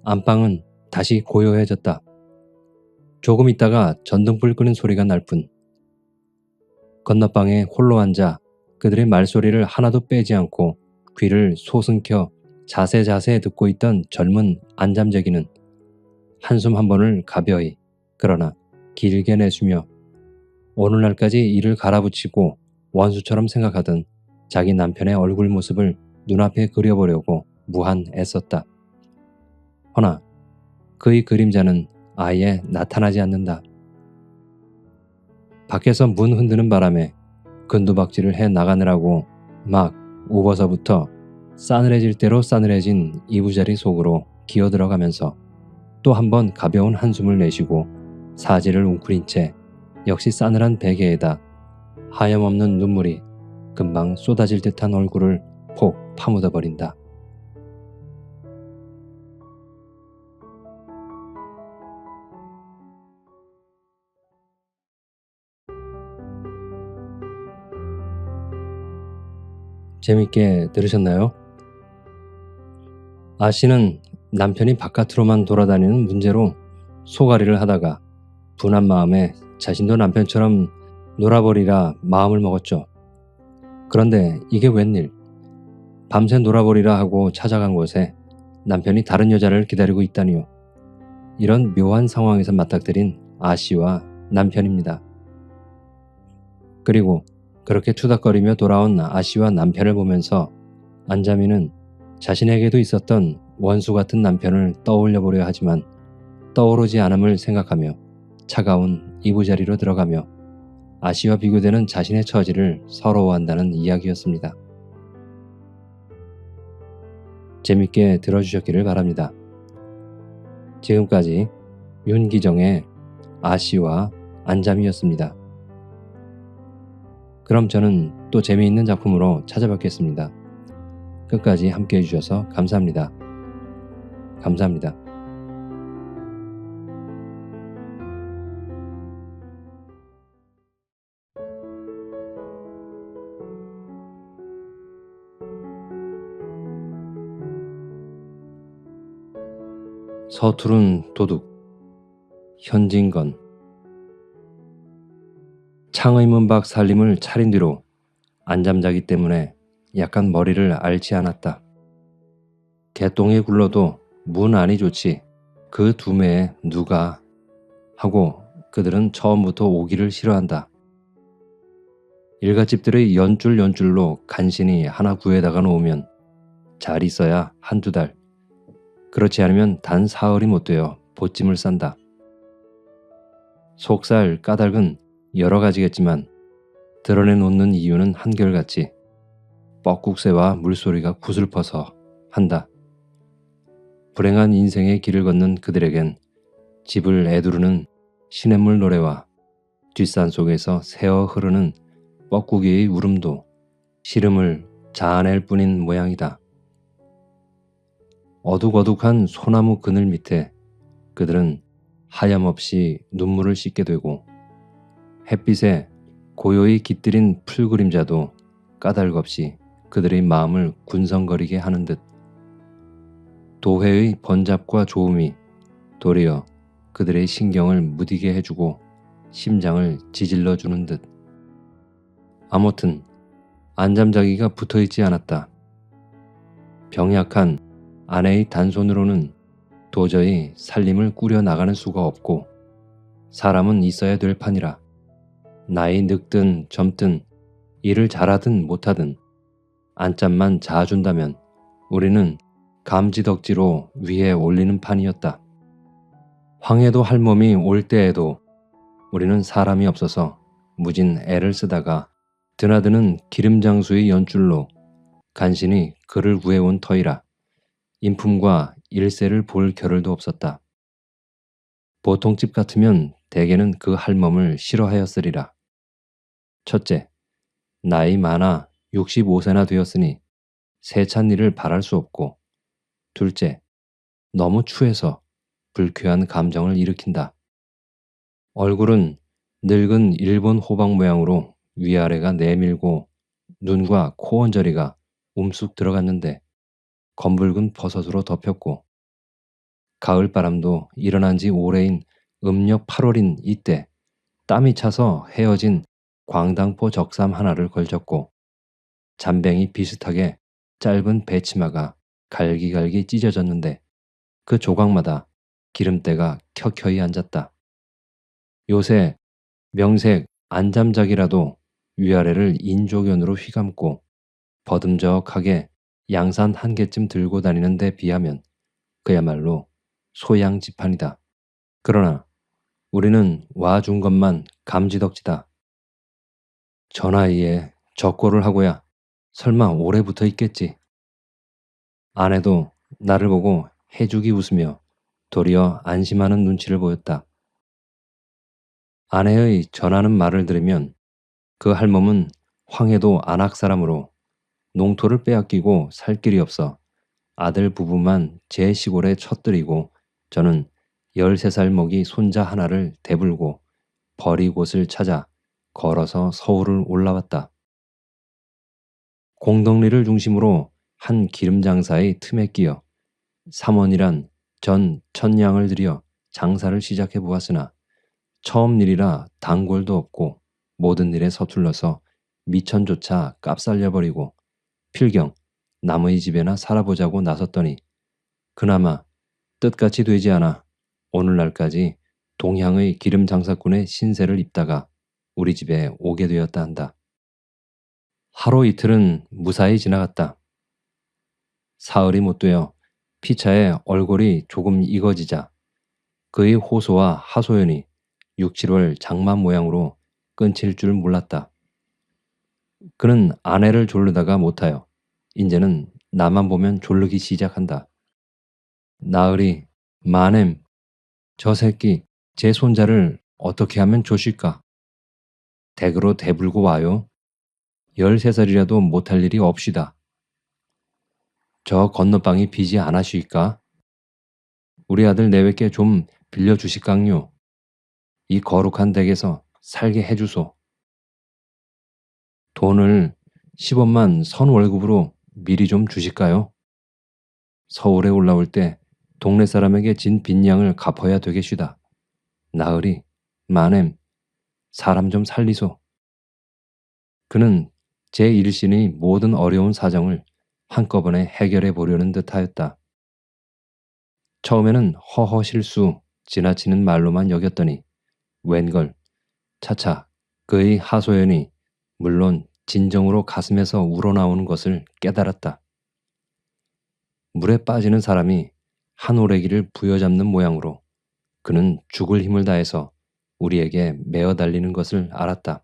안방은 다시 고요해졌다. 조금 있다가 전등불 끄는 소리가 날 뿐. 건너방에 홀로 앉아 그들의 말소리를 하나도 빼지 않고 귀를 소승켜 자세자세 듣고 있던 젊은 안잠재기는 한숨 한 번을 가벼이 그러나 길게 내쉬며 오늘날까지 이를 갈아붙이고 원수처럼 생각하던 자기 남편의 얼굴 모습을 눈앞에 그려보려고 무한 애썼다. 허나 그의 그림자는 아예 나타나지 않는다. 밖에서 문 흔드는 바람에 근두박질을 해 나가느라고 막 우버서부터 싸늘해질 대로 싸늘해진 이부자리 속으로 기어들어가면서 또 한 번 가벼운 한숨을 내쉬고 사지를 웅크린 채 역시 싸늘한 베개에다 하염없는 눈물이 금방 쏟아질 듯한 얼굴을 폭 파묻어버린다. 재밌게 들으셨나요? 아씨는 남편이 바깥으로만 돌아다니는 문제로 소가리를 하다가 분한 마음에 자신도 남편처럼 놀아버리라 마음을 먹었죠. 그런데 이게 웬일? 밤새 놀아버리라 하고 찾아간 곳에 남편이 다른 여자를 기다리고 있다니요. 이런 묘한 상황에서 맞닥뜨린 아씨와 남편입니다. 그리고 그렇게 투닥거리며 돌아온 아씨와 남편을 보면서 안자미는 자신에게도 있었던 원수 같은 남편을 떠올려 보려 하지만 떠오르지 않음을 생각하며 차가운 이부자리로 들어가며 아씨와 비교되는 자신의 처지를 서러워한다는 이야기였습니다. 재밌게 들어주셨기를 바랍니다. 지금까지 윤기정의 아씨와 안잠이었습니다. 그럼 저는 또 재미있는 작품으로 찾아뵙겠습니다. 끝까지 함께해 주셔서 감사합니다. 감사합니다. 서투른 도둑 현진건 창의 문 밖 살림을 차린 뒤로 안잠자기 때문에 약간 머리를 앓지 않았다. 개똥이 굴러도 문 안이 좋지 그 두매에 누가 하고 그들은 처음부터 오기를 싫어한다. 일갓집들의 연줄로 간신히 하나 구해다가 놓으면 잘 있어야 한두 달, 그렇지 않으면 단 사흘이 못 되어 보찜을 싼다. 속살 까닭은 여러 가지겠지만 드러내놓는 이유는 한결같이 뻐국새와 물소리가 구슬퍼서 한다. 불행한 인생의 길을 걷는 그들에겐 집을 애두르는 시냇물 노래와 뒷산 속에서 새어 흐르는 뻐꾸기의 울음도 시름을 자아낼 뿐인 모양이다. 어둑어둑한 소나무 그늘 밑에 그들은 하염없이 눈물을 씻게 되고 햇빛에 고요히 깃들인 풀 그림자도 까닭없이 그들의 마음을 군성거리게 하는 듯 도회의 번잡과 조음이 도리어 그들의 신경을 무디게 해주고 심장을 지질러 주는 듯. 아무튼 안잠자기가 붙어있지 않았다. 병약한 아내의 단손으로는 도저히 살림을 꾸려나가는 수가 없고 사람은 있어야 될 판이라 나이 늙든 젊든 일을 잘하든 못하든 안짬만 자아준다면 우리는 감지덕지로 위에 올리는 판이었다. 황해도 할멈이 올 때에도 우리는 사람이 없어서 무진 애를 쓰다가 드나드는 기름장수의 연줄로 간신히 그를 구해온 터이라 인품과 일세를 볼 겨를도 없었다. 보통 집 같으면 대개는 그 할멈을 싫어하였으리라. 첫째, 나이 많아 65세나 되었으니 세찬 일을 바랄 수 없고 둘째, 너무 추해서 불쾌한 감정을 일으킨다. 얼굴은 늙은 일본 호박 모양으로 위아래가 내밀고 눈과 코 언저리가 움쑥 들어갔는데 검붉은 버섯으로 덮였고 가을바람도 일어난 지 오래인 음력 8월인 이때 땀이 차서 헤어진 광당포 적삼 하나를 걸쳤고 잠뱅이 비슷하게 짧은 배치마가 갈기갈기 찢어졌는데 그 조각마다 기름때가 켜켜이 앉았다. 요새 명색 안잠자기라도 위아래를 인조견으로 휘감고 버듬적하게 양산 한 개쯤 들고 다니는 데 비하면 그야말로 소양지판이다. 그러나 우리는 와준 것만 감지덕지다. 저 나이에 적고를 하고야 설마 오래 붙어 있겠지. 아내도 나를 보고 해죽이 웃으며 도리어 안심하는 눈치를 보였다. 아내의 전하는 말을 들으면 그 할멈은 황해도 안악 사람으로 농토를 빼앗기고 살 길이 없어 아들 부부만 제 시골에 쳤들이고 저는 13살 먹이 손자 하나를 대불고 벌이 곳을 찾아 걸어서 서울을 올라왔다. 공덕리를 중심으로 한 기름장사의 틈에 끼어 3원이란 전 1000냥을 들여 장사를 시작해 보았으나 처음 일이라 단골도 없고 모든 일에 서툴러서 미천조차 깝살려버리고 필경 남의 집에나 살아보자고 나섰더니 그나마 뜻같이 되지 않아 오늘날까지 동향의 기름장사꾼의 신세를 입다가 우리 집에 오게 되었다 한다. 하루 이틀은 무사히 지나갔다. 사흘이 못되어 피차에 얼굴이 조금 익어지자 그의 호소와 하소연이 6, 7월 장마 모양으로 끊칠 줄 몰랐다. 그는 아내를 졸르다가 못하여 이제는 나만 보면 졸르기 시작한다. 나으리, 마넴, 저 새끼 제 손자를 어떻게 하면 좋실까? 댁으로 대불고 와요. 13살이라도 못할 일이 없시다. 저 건너방이 빚이 안 하시까? 우리 아들 내외께 좀 빌려주시깡요. 이 거룩한 댁에서 살게 해주소. 돈을 10원만 선 월급으로 미리 좀 주실까요? 서울에 올라올 때 동네 사람에게 진 빚량을 갚아야 되겠시다. 나으리, 마넴, 사람 좀 살리소. 그는 제 일신의 모든 어려운 사정을 한꺼번에 해결해 보려는 듯하였다. 처음에는 허허 실수, 지나치는 말로만 여겼더니 웬걸 차차 그의 하소연이 물론 진정으로 가슴에서 우러나오는 것을 깨달았다. 물에 빠지는 사람이 한 오래기를 부여잡는 모양으로 그는 죽을 힘을 다해서 우리에게 메어 달리는 것을 알았다.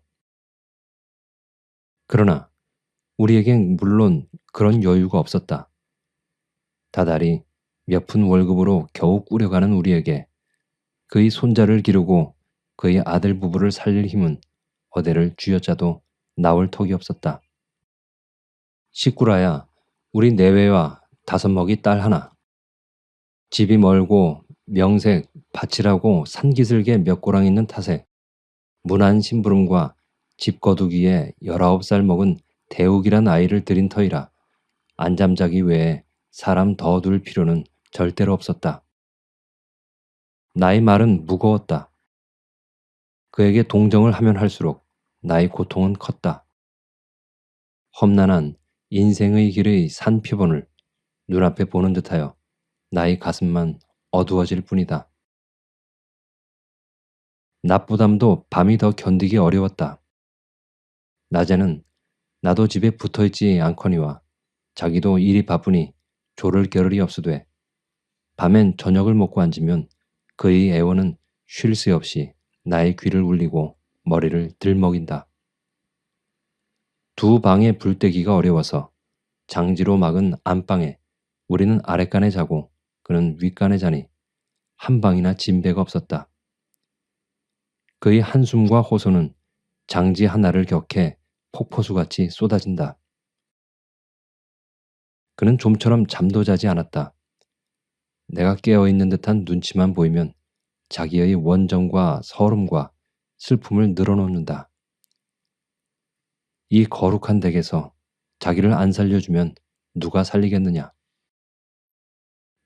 그러나 우리에겐 물론 그런 여유가 없었다. 다달이 몇 푼 월급으로 겨우 꾸려가는 우리에게 그의 손자를 기르고 그의 아들 부부를 살릴 힘은 어디를 쥐어짜도 나올 턱이 없었다. 식구라야 우리 내외와 5먹이 딸 하나. 집이 멀고 명색 밭이라고 산기슭에 몇 고랑 있는 탓에 문안 심부름과 집 거두기에 19살 먹은 대욱이란 아이를 들인 터이라 안잠자기 외에 사람 더 둘 필요는 절대로 없었다. 나의 말은 무거웠다. 그에게 동정을 하면 할수록 나의 고통은 컸다. 험난한 인생의 길의 산 표본을 눈앞에 보는 듯하여 나의 가슴만 어두워질 뿐이다. 낮부담도 밤이 더 견디기 어려웠다. 낮에는 나도 집에 붙어있지 않거니와 자기도 일이 바쁘니 졸을 겨를이 없으되 밤엔 저녁을 먹고 앉으면 그의 애원은 쉴 새 없이 나의 귀를 울리고 머리를 들먹인다. 두 방의 불떼기가 어려워서 장지로 막은 안방에 우리는 아랫간에 자고 그는 윗간에 자니 한 방이나 진배가 없었다. 그의 한숨과 호소는 장지 하나를 격해 폭포수같이 쏟아진다. 그는 좀처럼 잠도 자지 않았다. 내가 깨어있는 듯한 눈치만 보이면 자기의 원정과 서름과 슬픔을 늘어놓는다. 이 거룩한 댁에서 자기를 안 살려주면 누가 살리겠느냐.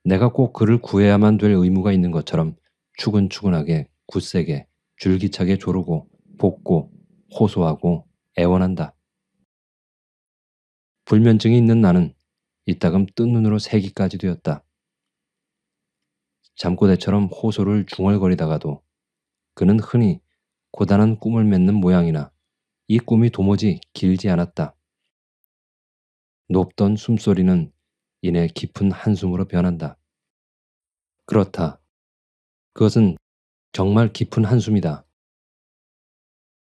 내가 꼭 그를 구해야만 될 의무가 있는 것처럼 추근추근하게 굳세게 줄기차게 조르고 볶고 호소하고 애원한다. 불면증이 있는 나는 이따금 뜬 눈으로 새기까지 되었다. 잠꼬대처럼 호소를 중얼거리다가도 그는 흔히 고단한 꿈을 맺는 모양이나 이 꿈이 도무지 길지 않았다. 높던 숨소리는 이내 깊은 한숨으로 변한다. 그렇다. 그것은 정말 깊은 한숨이다.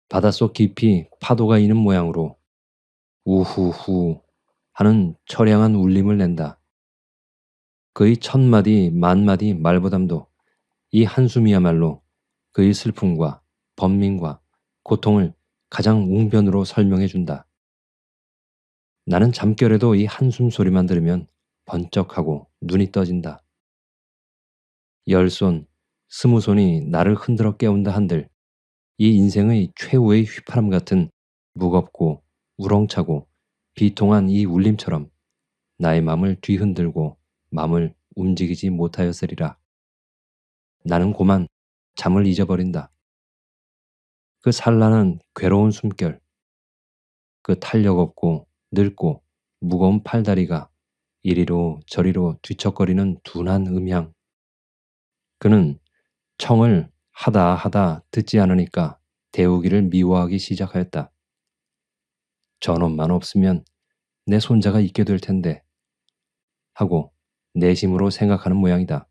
바닷속 깊이 파도가 이는 모양으로 우후후 하는 처량한 울림을 낸다. 그의 1000마디 만마디 말보담도 이 한숨이야말로 그의 슬픔과 번민과 고통을 가장 웅변으로 설명해 준다. 나는 잠결에도 이 한숨 소리만 들으면 번쩍하고 눈이 떠진다. 10손, 20손이 나를 흔들어 깨운다 한들 이 인생의 최후의 휘파람 같은 무겁고 우렁차고 비통한 이 울림처럼 나의 맘을 뒤흔들고 맘을 움직이지 못하였으리라. 나는 고만 잠을 잊어버린다. 그 산란한 괴로운 숨결, 그 탄력 없고 늙고 무거운 팔다리가 이리로 저리로 뒤척거리는 둔한 음향. 그는 청을 하다 하다 듣지 않으니까 대우기를 미워하기 시작하였다. 저놈만 없으면 내 손자가 있게 될 텐데 하고 내심으로 생각하는 모양이다.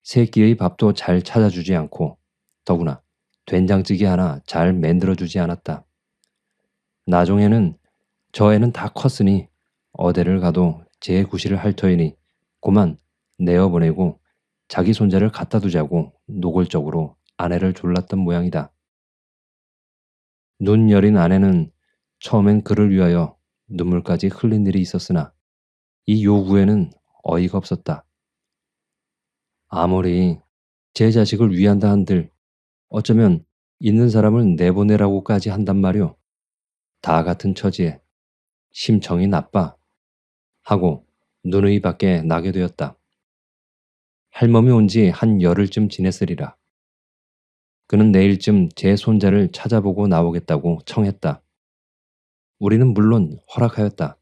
세 끼의 밥도 잘 찾아주지 않고 더구나 된장찌개 하나 잘 만들어주지 않았다. 나중에는 저 애는 다 컸으니 어디를 가도 제 구실을 할 터이니 고만 내어보내고 자기 손자를 갖다 두자고 노골적으로 아내를 졸랐던 모양이다. 눈 여린 아내는 처음엔 그를 위하여 눈물까지 흘린 일이 있었으나 이 요구에는 어이가 없었다. 아무리 제 자식을 위한다 한들 어쩌면 있는 사람을 내보내라고까지 한단 말이오. 다 같은 처지에 심청이 나빠 하고 눈의 밖에 나게 되었다. 할멈이 온 지 한 열흘쯤 지냈으리라. 그는 내일쯤 제 손자를 찾아보고 나오겠다고 청했다. 우리는 물론 허락하였다.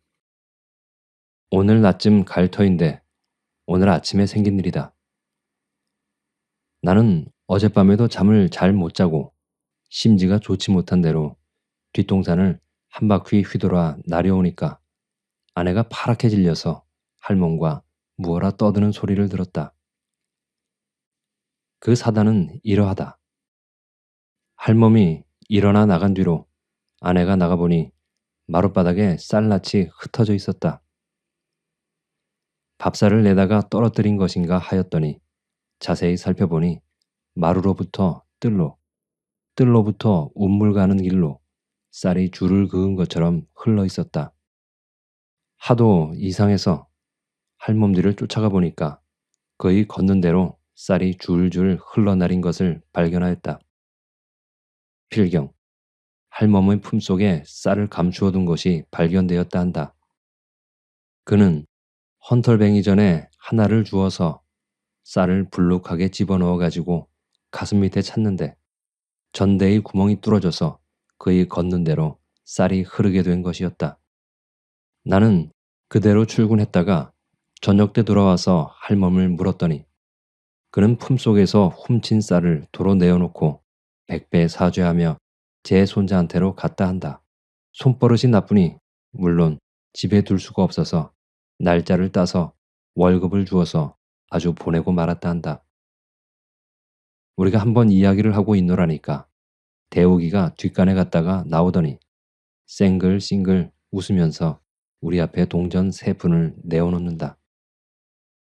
오늘 낮쯤 갈 터인데 오늘 아침에 생긴 일이다. 나는 어젯밤에도 잠을 잘 못 자고 심지가 좋지 못한 대로 뒷동산을 한 바퀴 휘돌아 나려오니까 아내가 파랗게 질려서 할멈과 무어라 떠드는 소리를 들었다. 그 사단은 이러하다. 할멈이 일어나 나간 뒤로 아내가 나가보니 마룻바닥에 쌀낯이 흩어져 있었다. 밥살을 내다가 떨어뜨린 것인가 하였더니 자세히 살펴보니 마루로부터 뜰로, 뜰로부터 운물 가는 길로 쌀이 줄을 그은 것처럼 흘러 있었다. 하도 이상해서 할멈들을 쫓아가 보니까 그의 걷는 대로 쌀이 줄줄 흘러내린 것을 발견하였다. 필경, 할멈의 품속에 쌀을 감추어둔 것이 발견되었다 한다. 그는 헌털뱅이 전에 하나를 주어서 쌀을 불룩하게 집어넣어 가지고 가슴 밑에 찼는데 전대의 구멍이 뚫어져서 그의 걷는 대로 쌀이 흐르게 된 것이었다. 나는 그대로 출근했다가 저녁 때 돌아와서 할멈을 물었더니 그는 품속에서 훔친 쌀을 도로 내어놓고 백배 사죄하며 제 손자한테로 갔다 한다. 손버릇이 나쁘니 물론 집에 둘 수가 없어서 날짜를 따서 월급을 주어서 아주 보내고 말았다 한다. 우리가 한번 이야기를 하고 있노라니까 대우기가 뒷간에 갔다가 나오더니 쌩글싱글 웃으면서 우리 앞에 동전 3푼을 내어놓는다.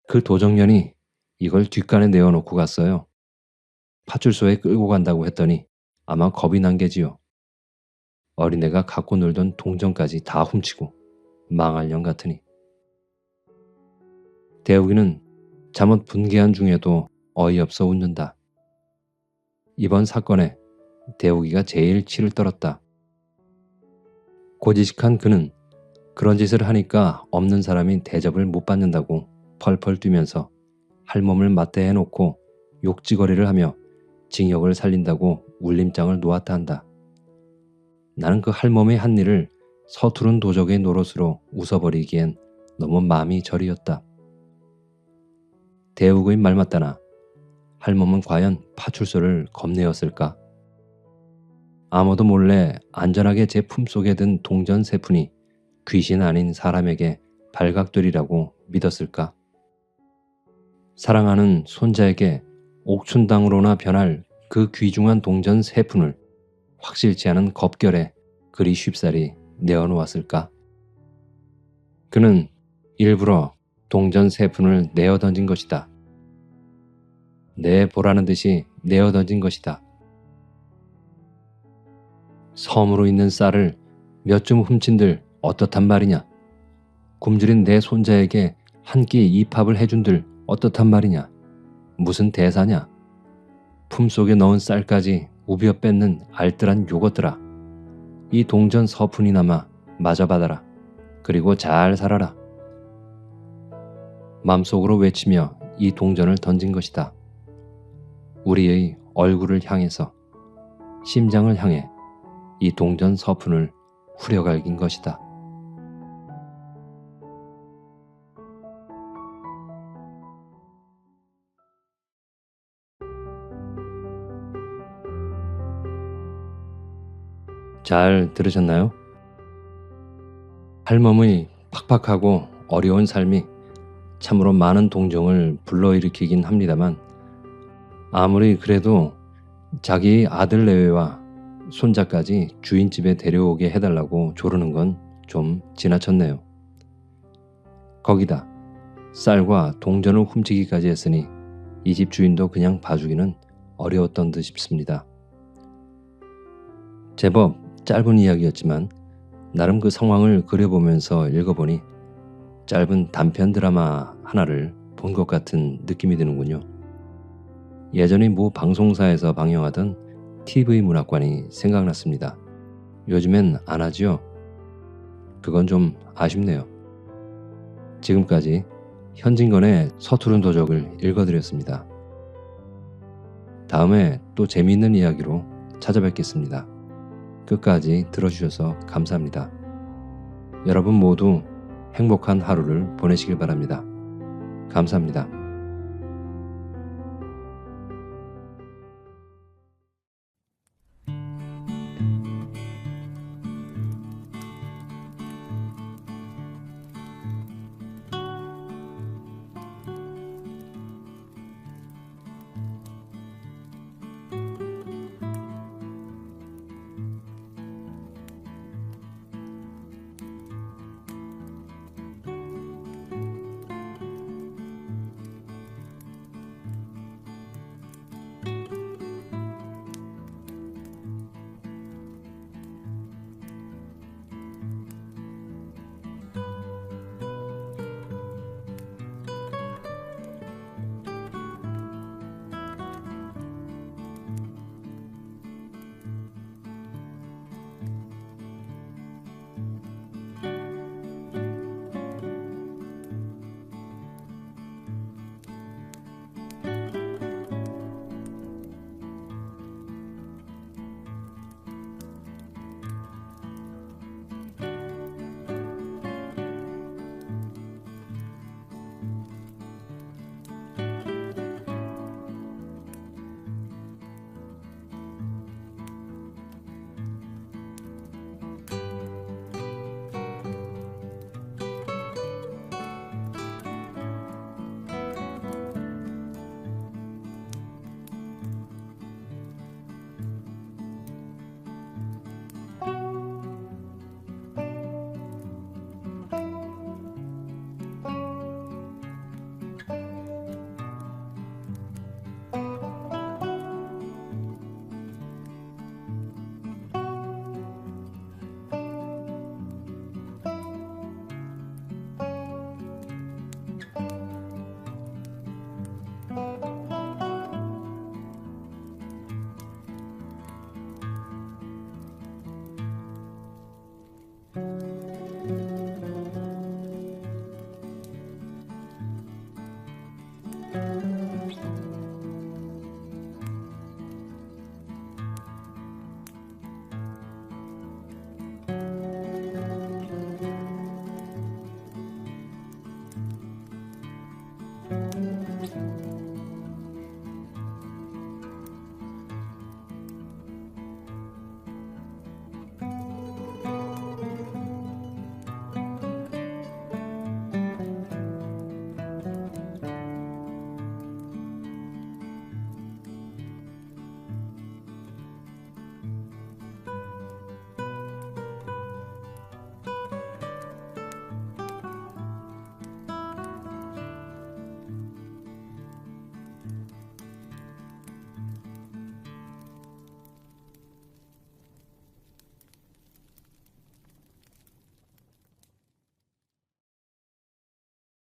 그 도정년이 이걸 뒷간에 내어놓고 갔어요. 파출소에 끌고 간다고 했더니 아마 겁이 난 게지요. 어린애가 갖고 놀던 동전까지 다 훔치고 망할 년 같으니. 대우기는 잠옷 분개한 중에도 어이없어 웃는다. 이번 사건에 대우기가 제일 치를 떨었다. 고지식한 그는 그런 짓을 하니까 없는 사람이 대접을 못 받는다고 펄펄 뛰면서 할멈을 맞대해 놓고 욕지거리를 하며 징역을 살린다고 울림장을 놓았다 한다. 나는 그 할멈의 한 일을 서투른 도적의 노릇으로 웃어버리기엔 너무 마음이 저리었다. 대우의 말 맞다나 할멈은 과연 파출소를 겁내었을까? 아무도 몰래 안전하게 제 품속에 든 동전 3푼이 귀신 아닌 사람에게 발각되리라고 믿었을까? 사랑하는 손자에게 옥춘당으로나 변할 그 귀중한 동전 3푼을 확실치 않은 겁결에 그리 쉽사리 내어놓았을까? 그는 일부러 동전 3푼을 내어 던진 것이다. 내보라는 듯이 내어 던진 것이다. 섬으로 있는 쌀을 몇 줌 훔친들 어떻단 말이냐? 굶주린 내 손자에게 한 끼 입합을 해준들 어떻단 말이냐? 무슨 대사냐? 품속에 넣은 쌀까지 우벼 뺏는 알뜰한 요것들아. 이 동전 3푼이나마 마저 받아라. 그리고 잘 살아라. 맘속으로 외치며 이 동전을 던진 것이다. 우리의 얼굴을 향해서, 심장을 향해 이 동전 3푼을 후려갈긴 것이다. 잘 들으셨나요? 할멈의 팍팍하고 어려운 삶이 참으로 많은 동정을 불러일으키긴 합니다만 아무리 그래도 자기 아들 내외와 손자까지 주인집에 데려오게 해달라고 조르는 건 좀 지나쳤네요. 거기다 쌀과 동전을 훔치기까지 했으니 이 집 주인도 그냥 봐주기는 어려웠던 듯 싶습니다. 제법 짧은 이야기였지만 나름 그 상황을 그려보면서 읽어보니 짧은 단편 드라마 하나를 본 것 같은 느낌이 드는군요. 예전에 모 방송사에서 방영하던 TV 문학관이 생각났습니다. 요즘엔 안 하지요? 그건 좀 아쉽네요. 지금까지 현진건의 서투른 도적을 읽어드렸습니다. 다음에 또 재미있는 이야기로 찾아뵙겠습니다. 끝까지 들어주셔서 감사합니다. 여러분 모두 행복한 하루를 보내시길 바랍니다. 감사합니다.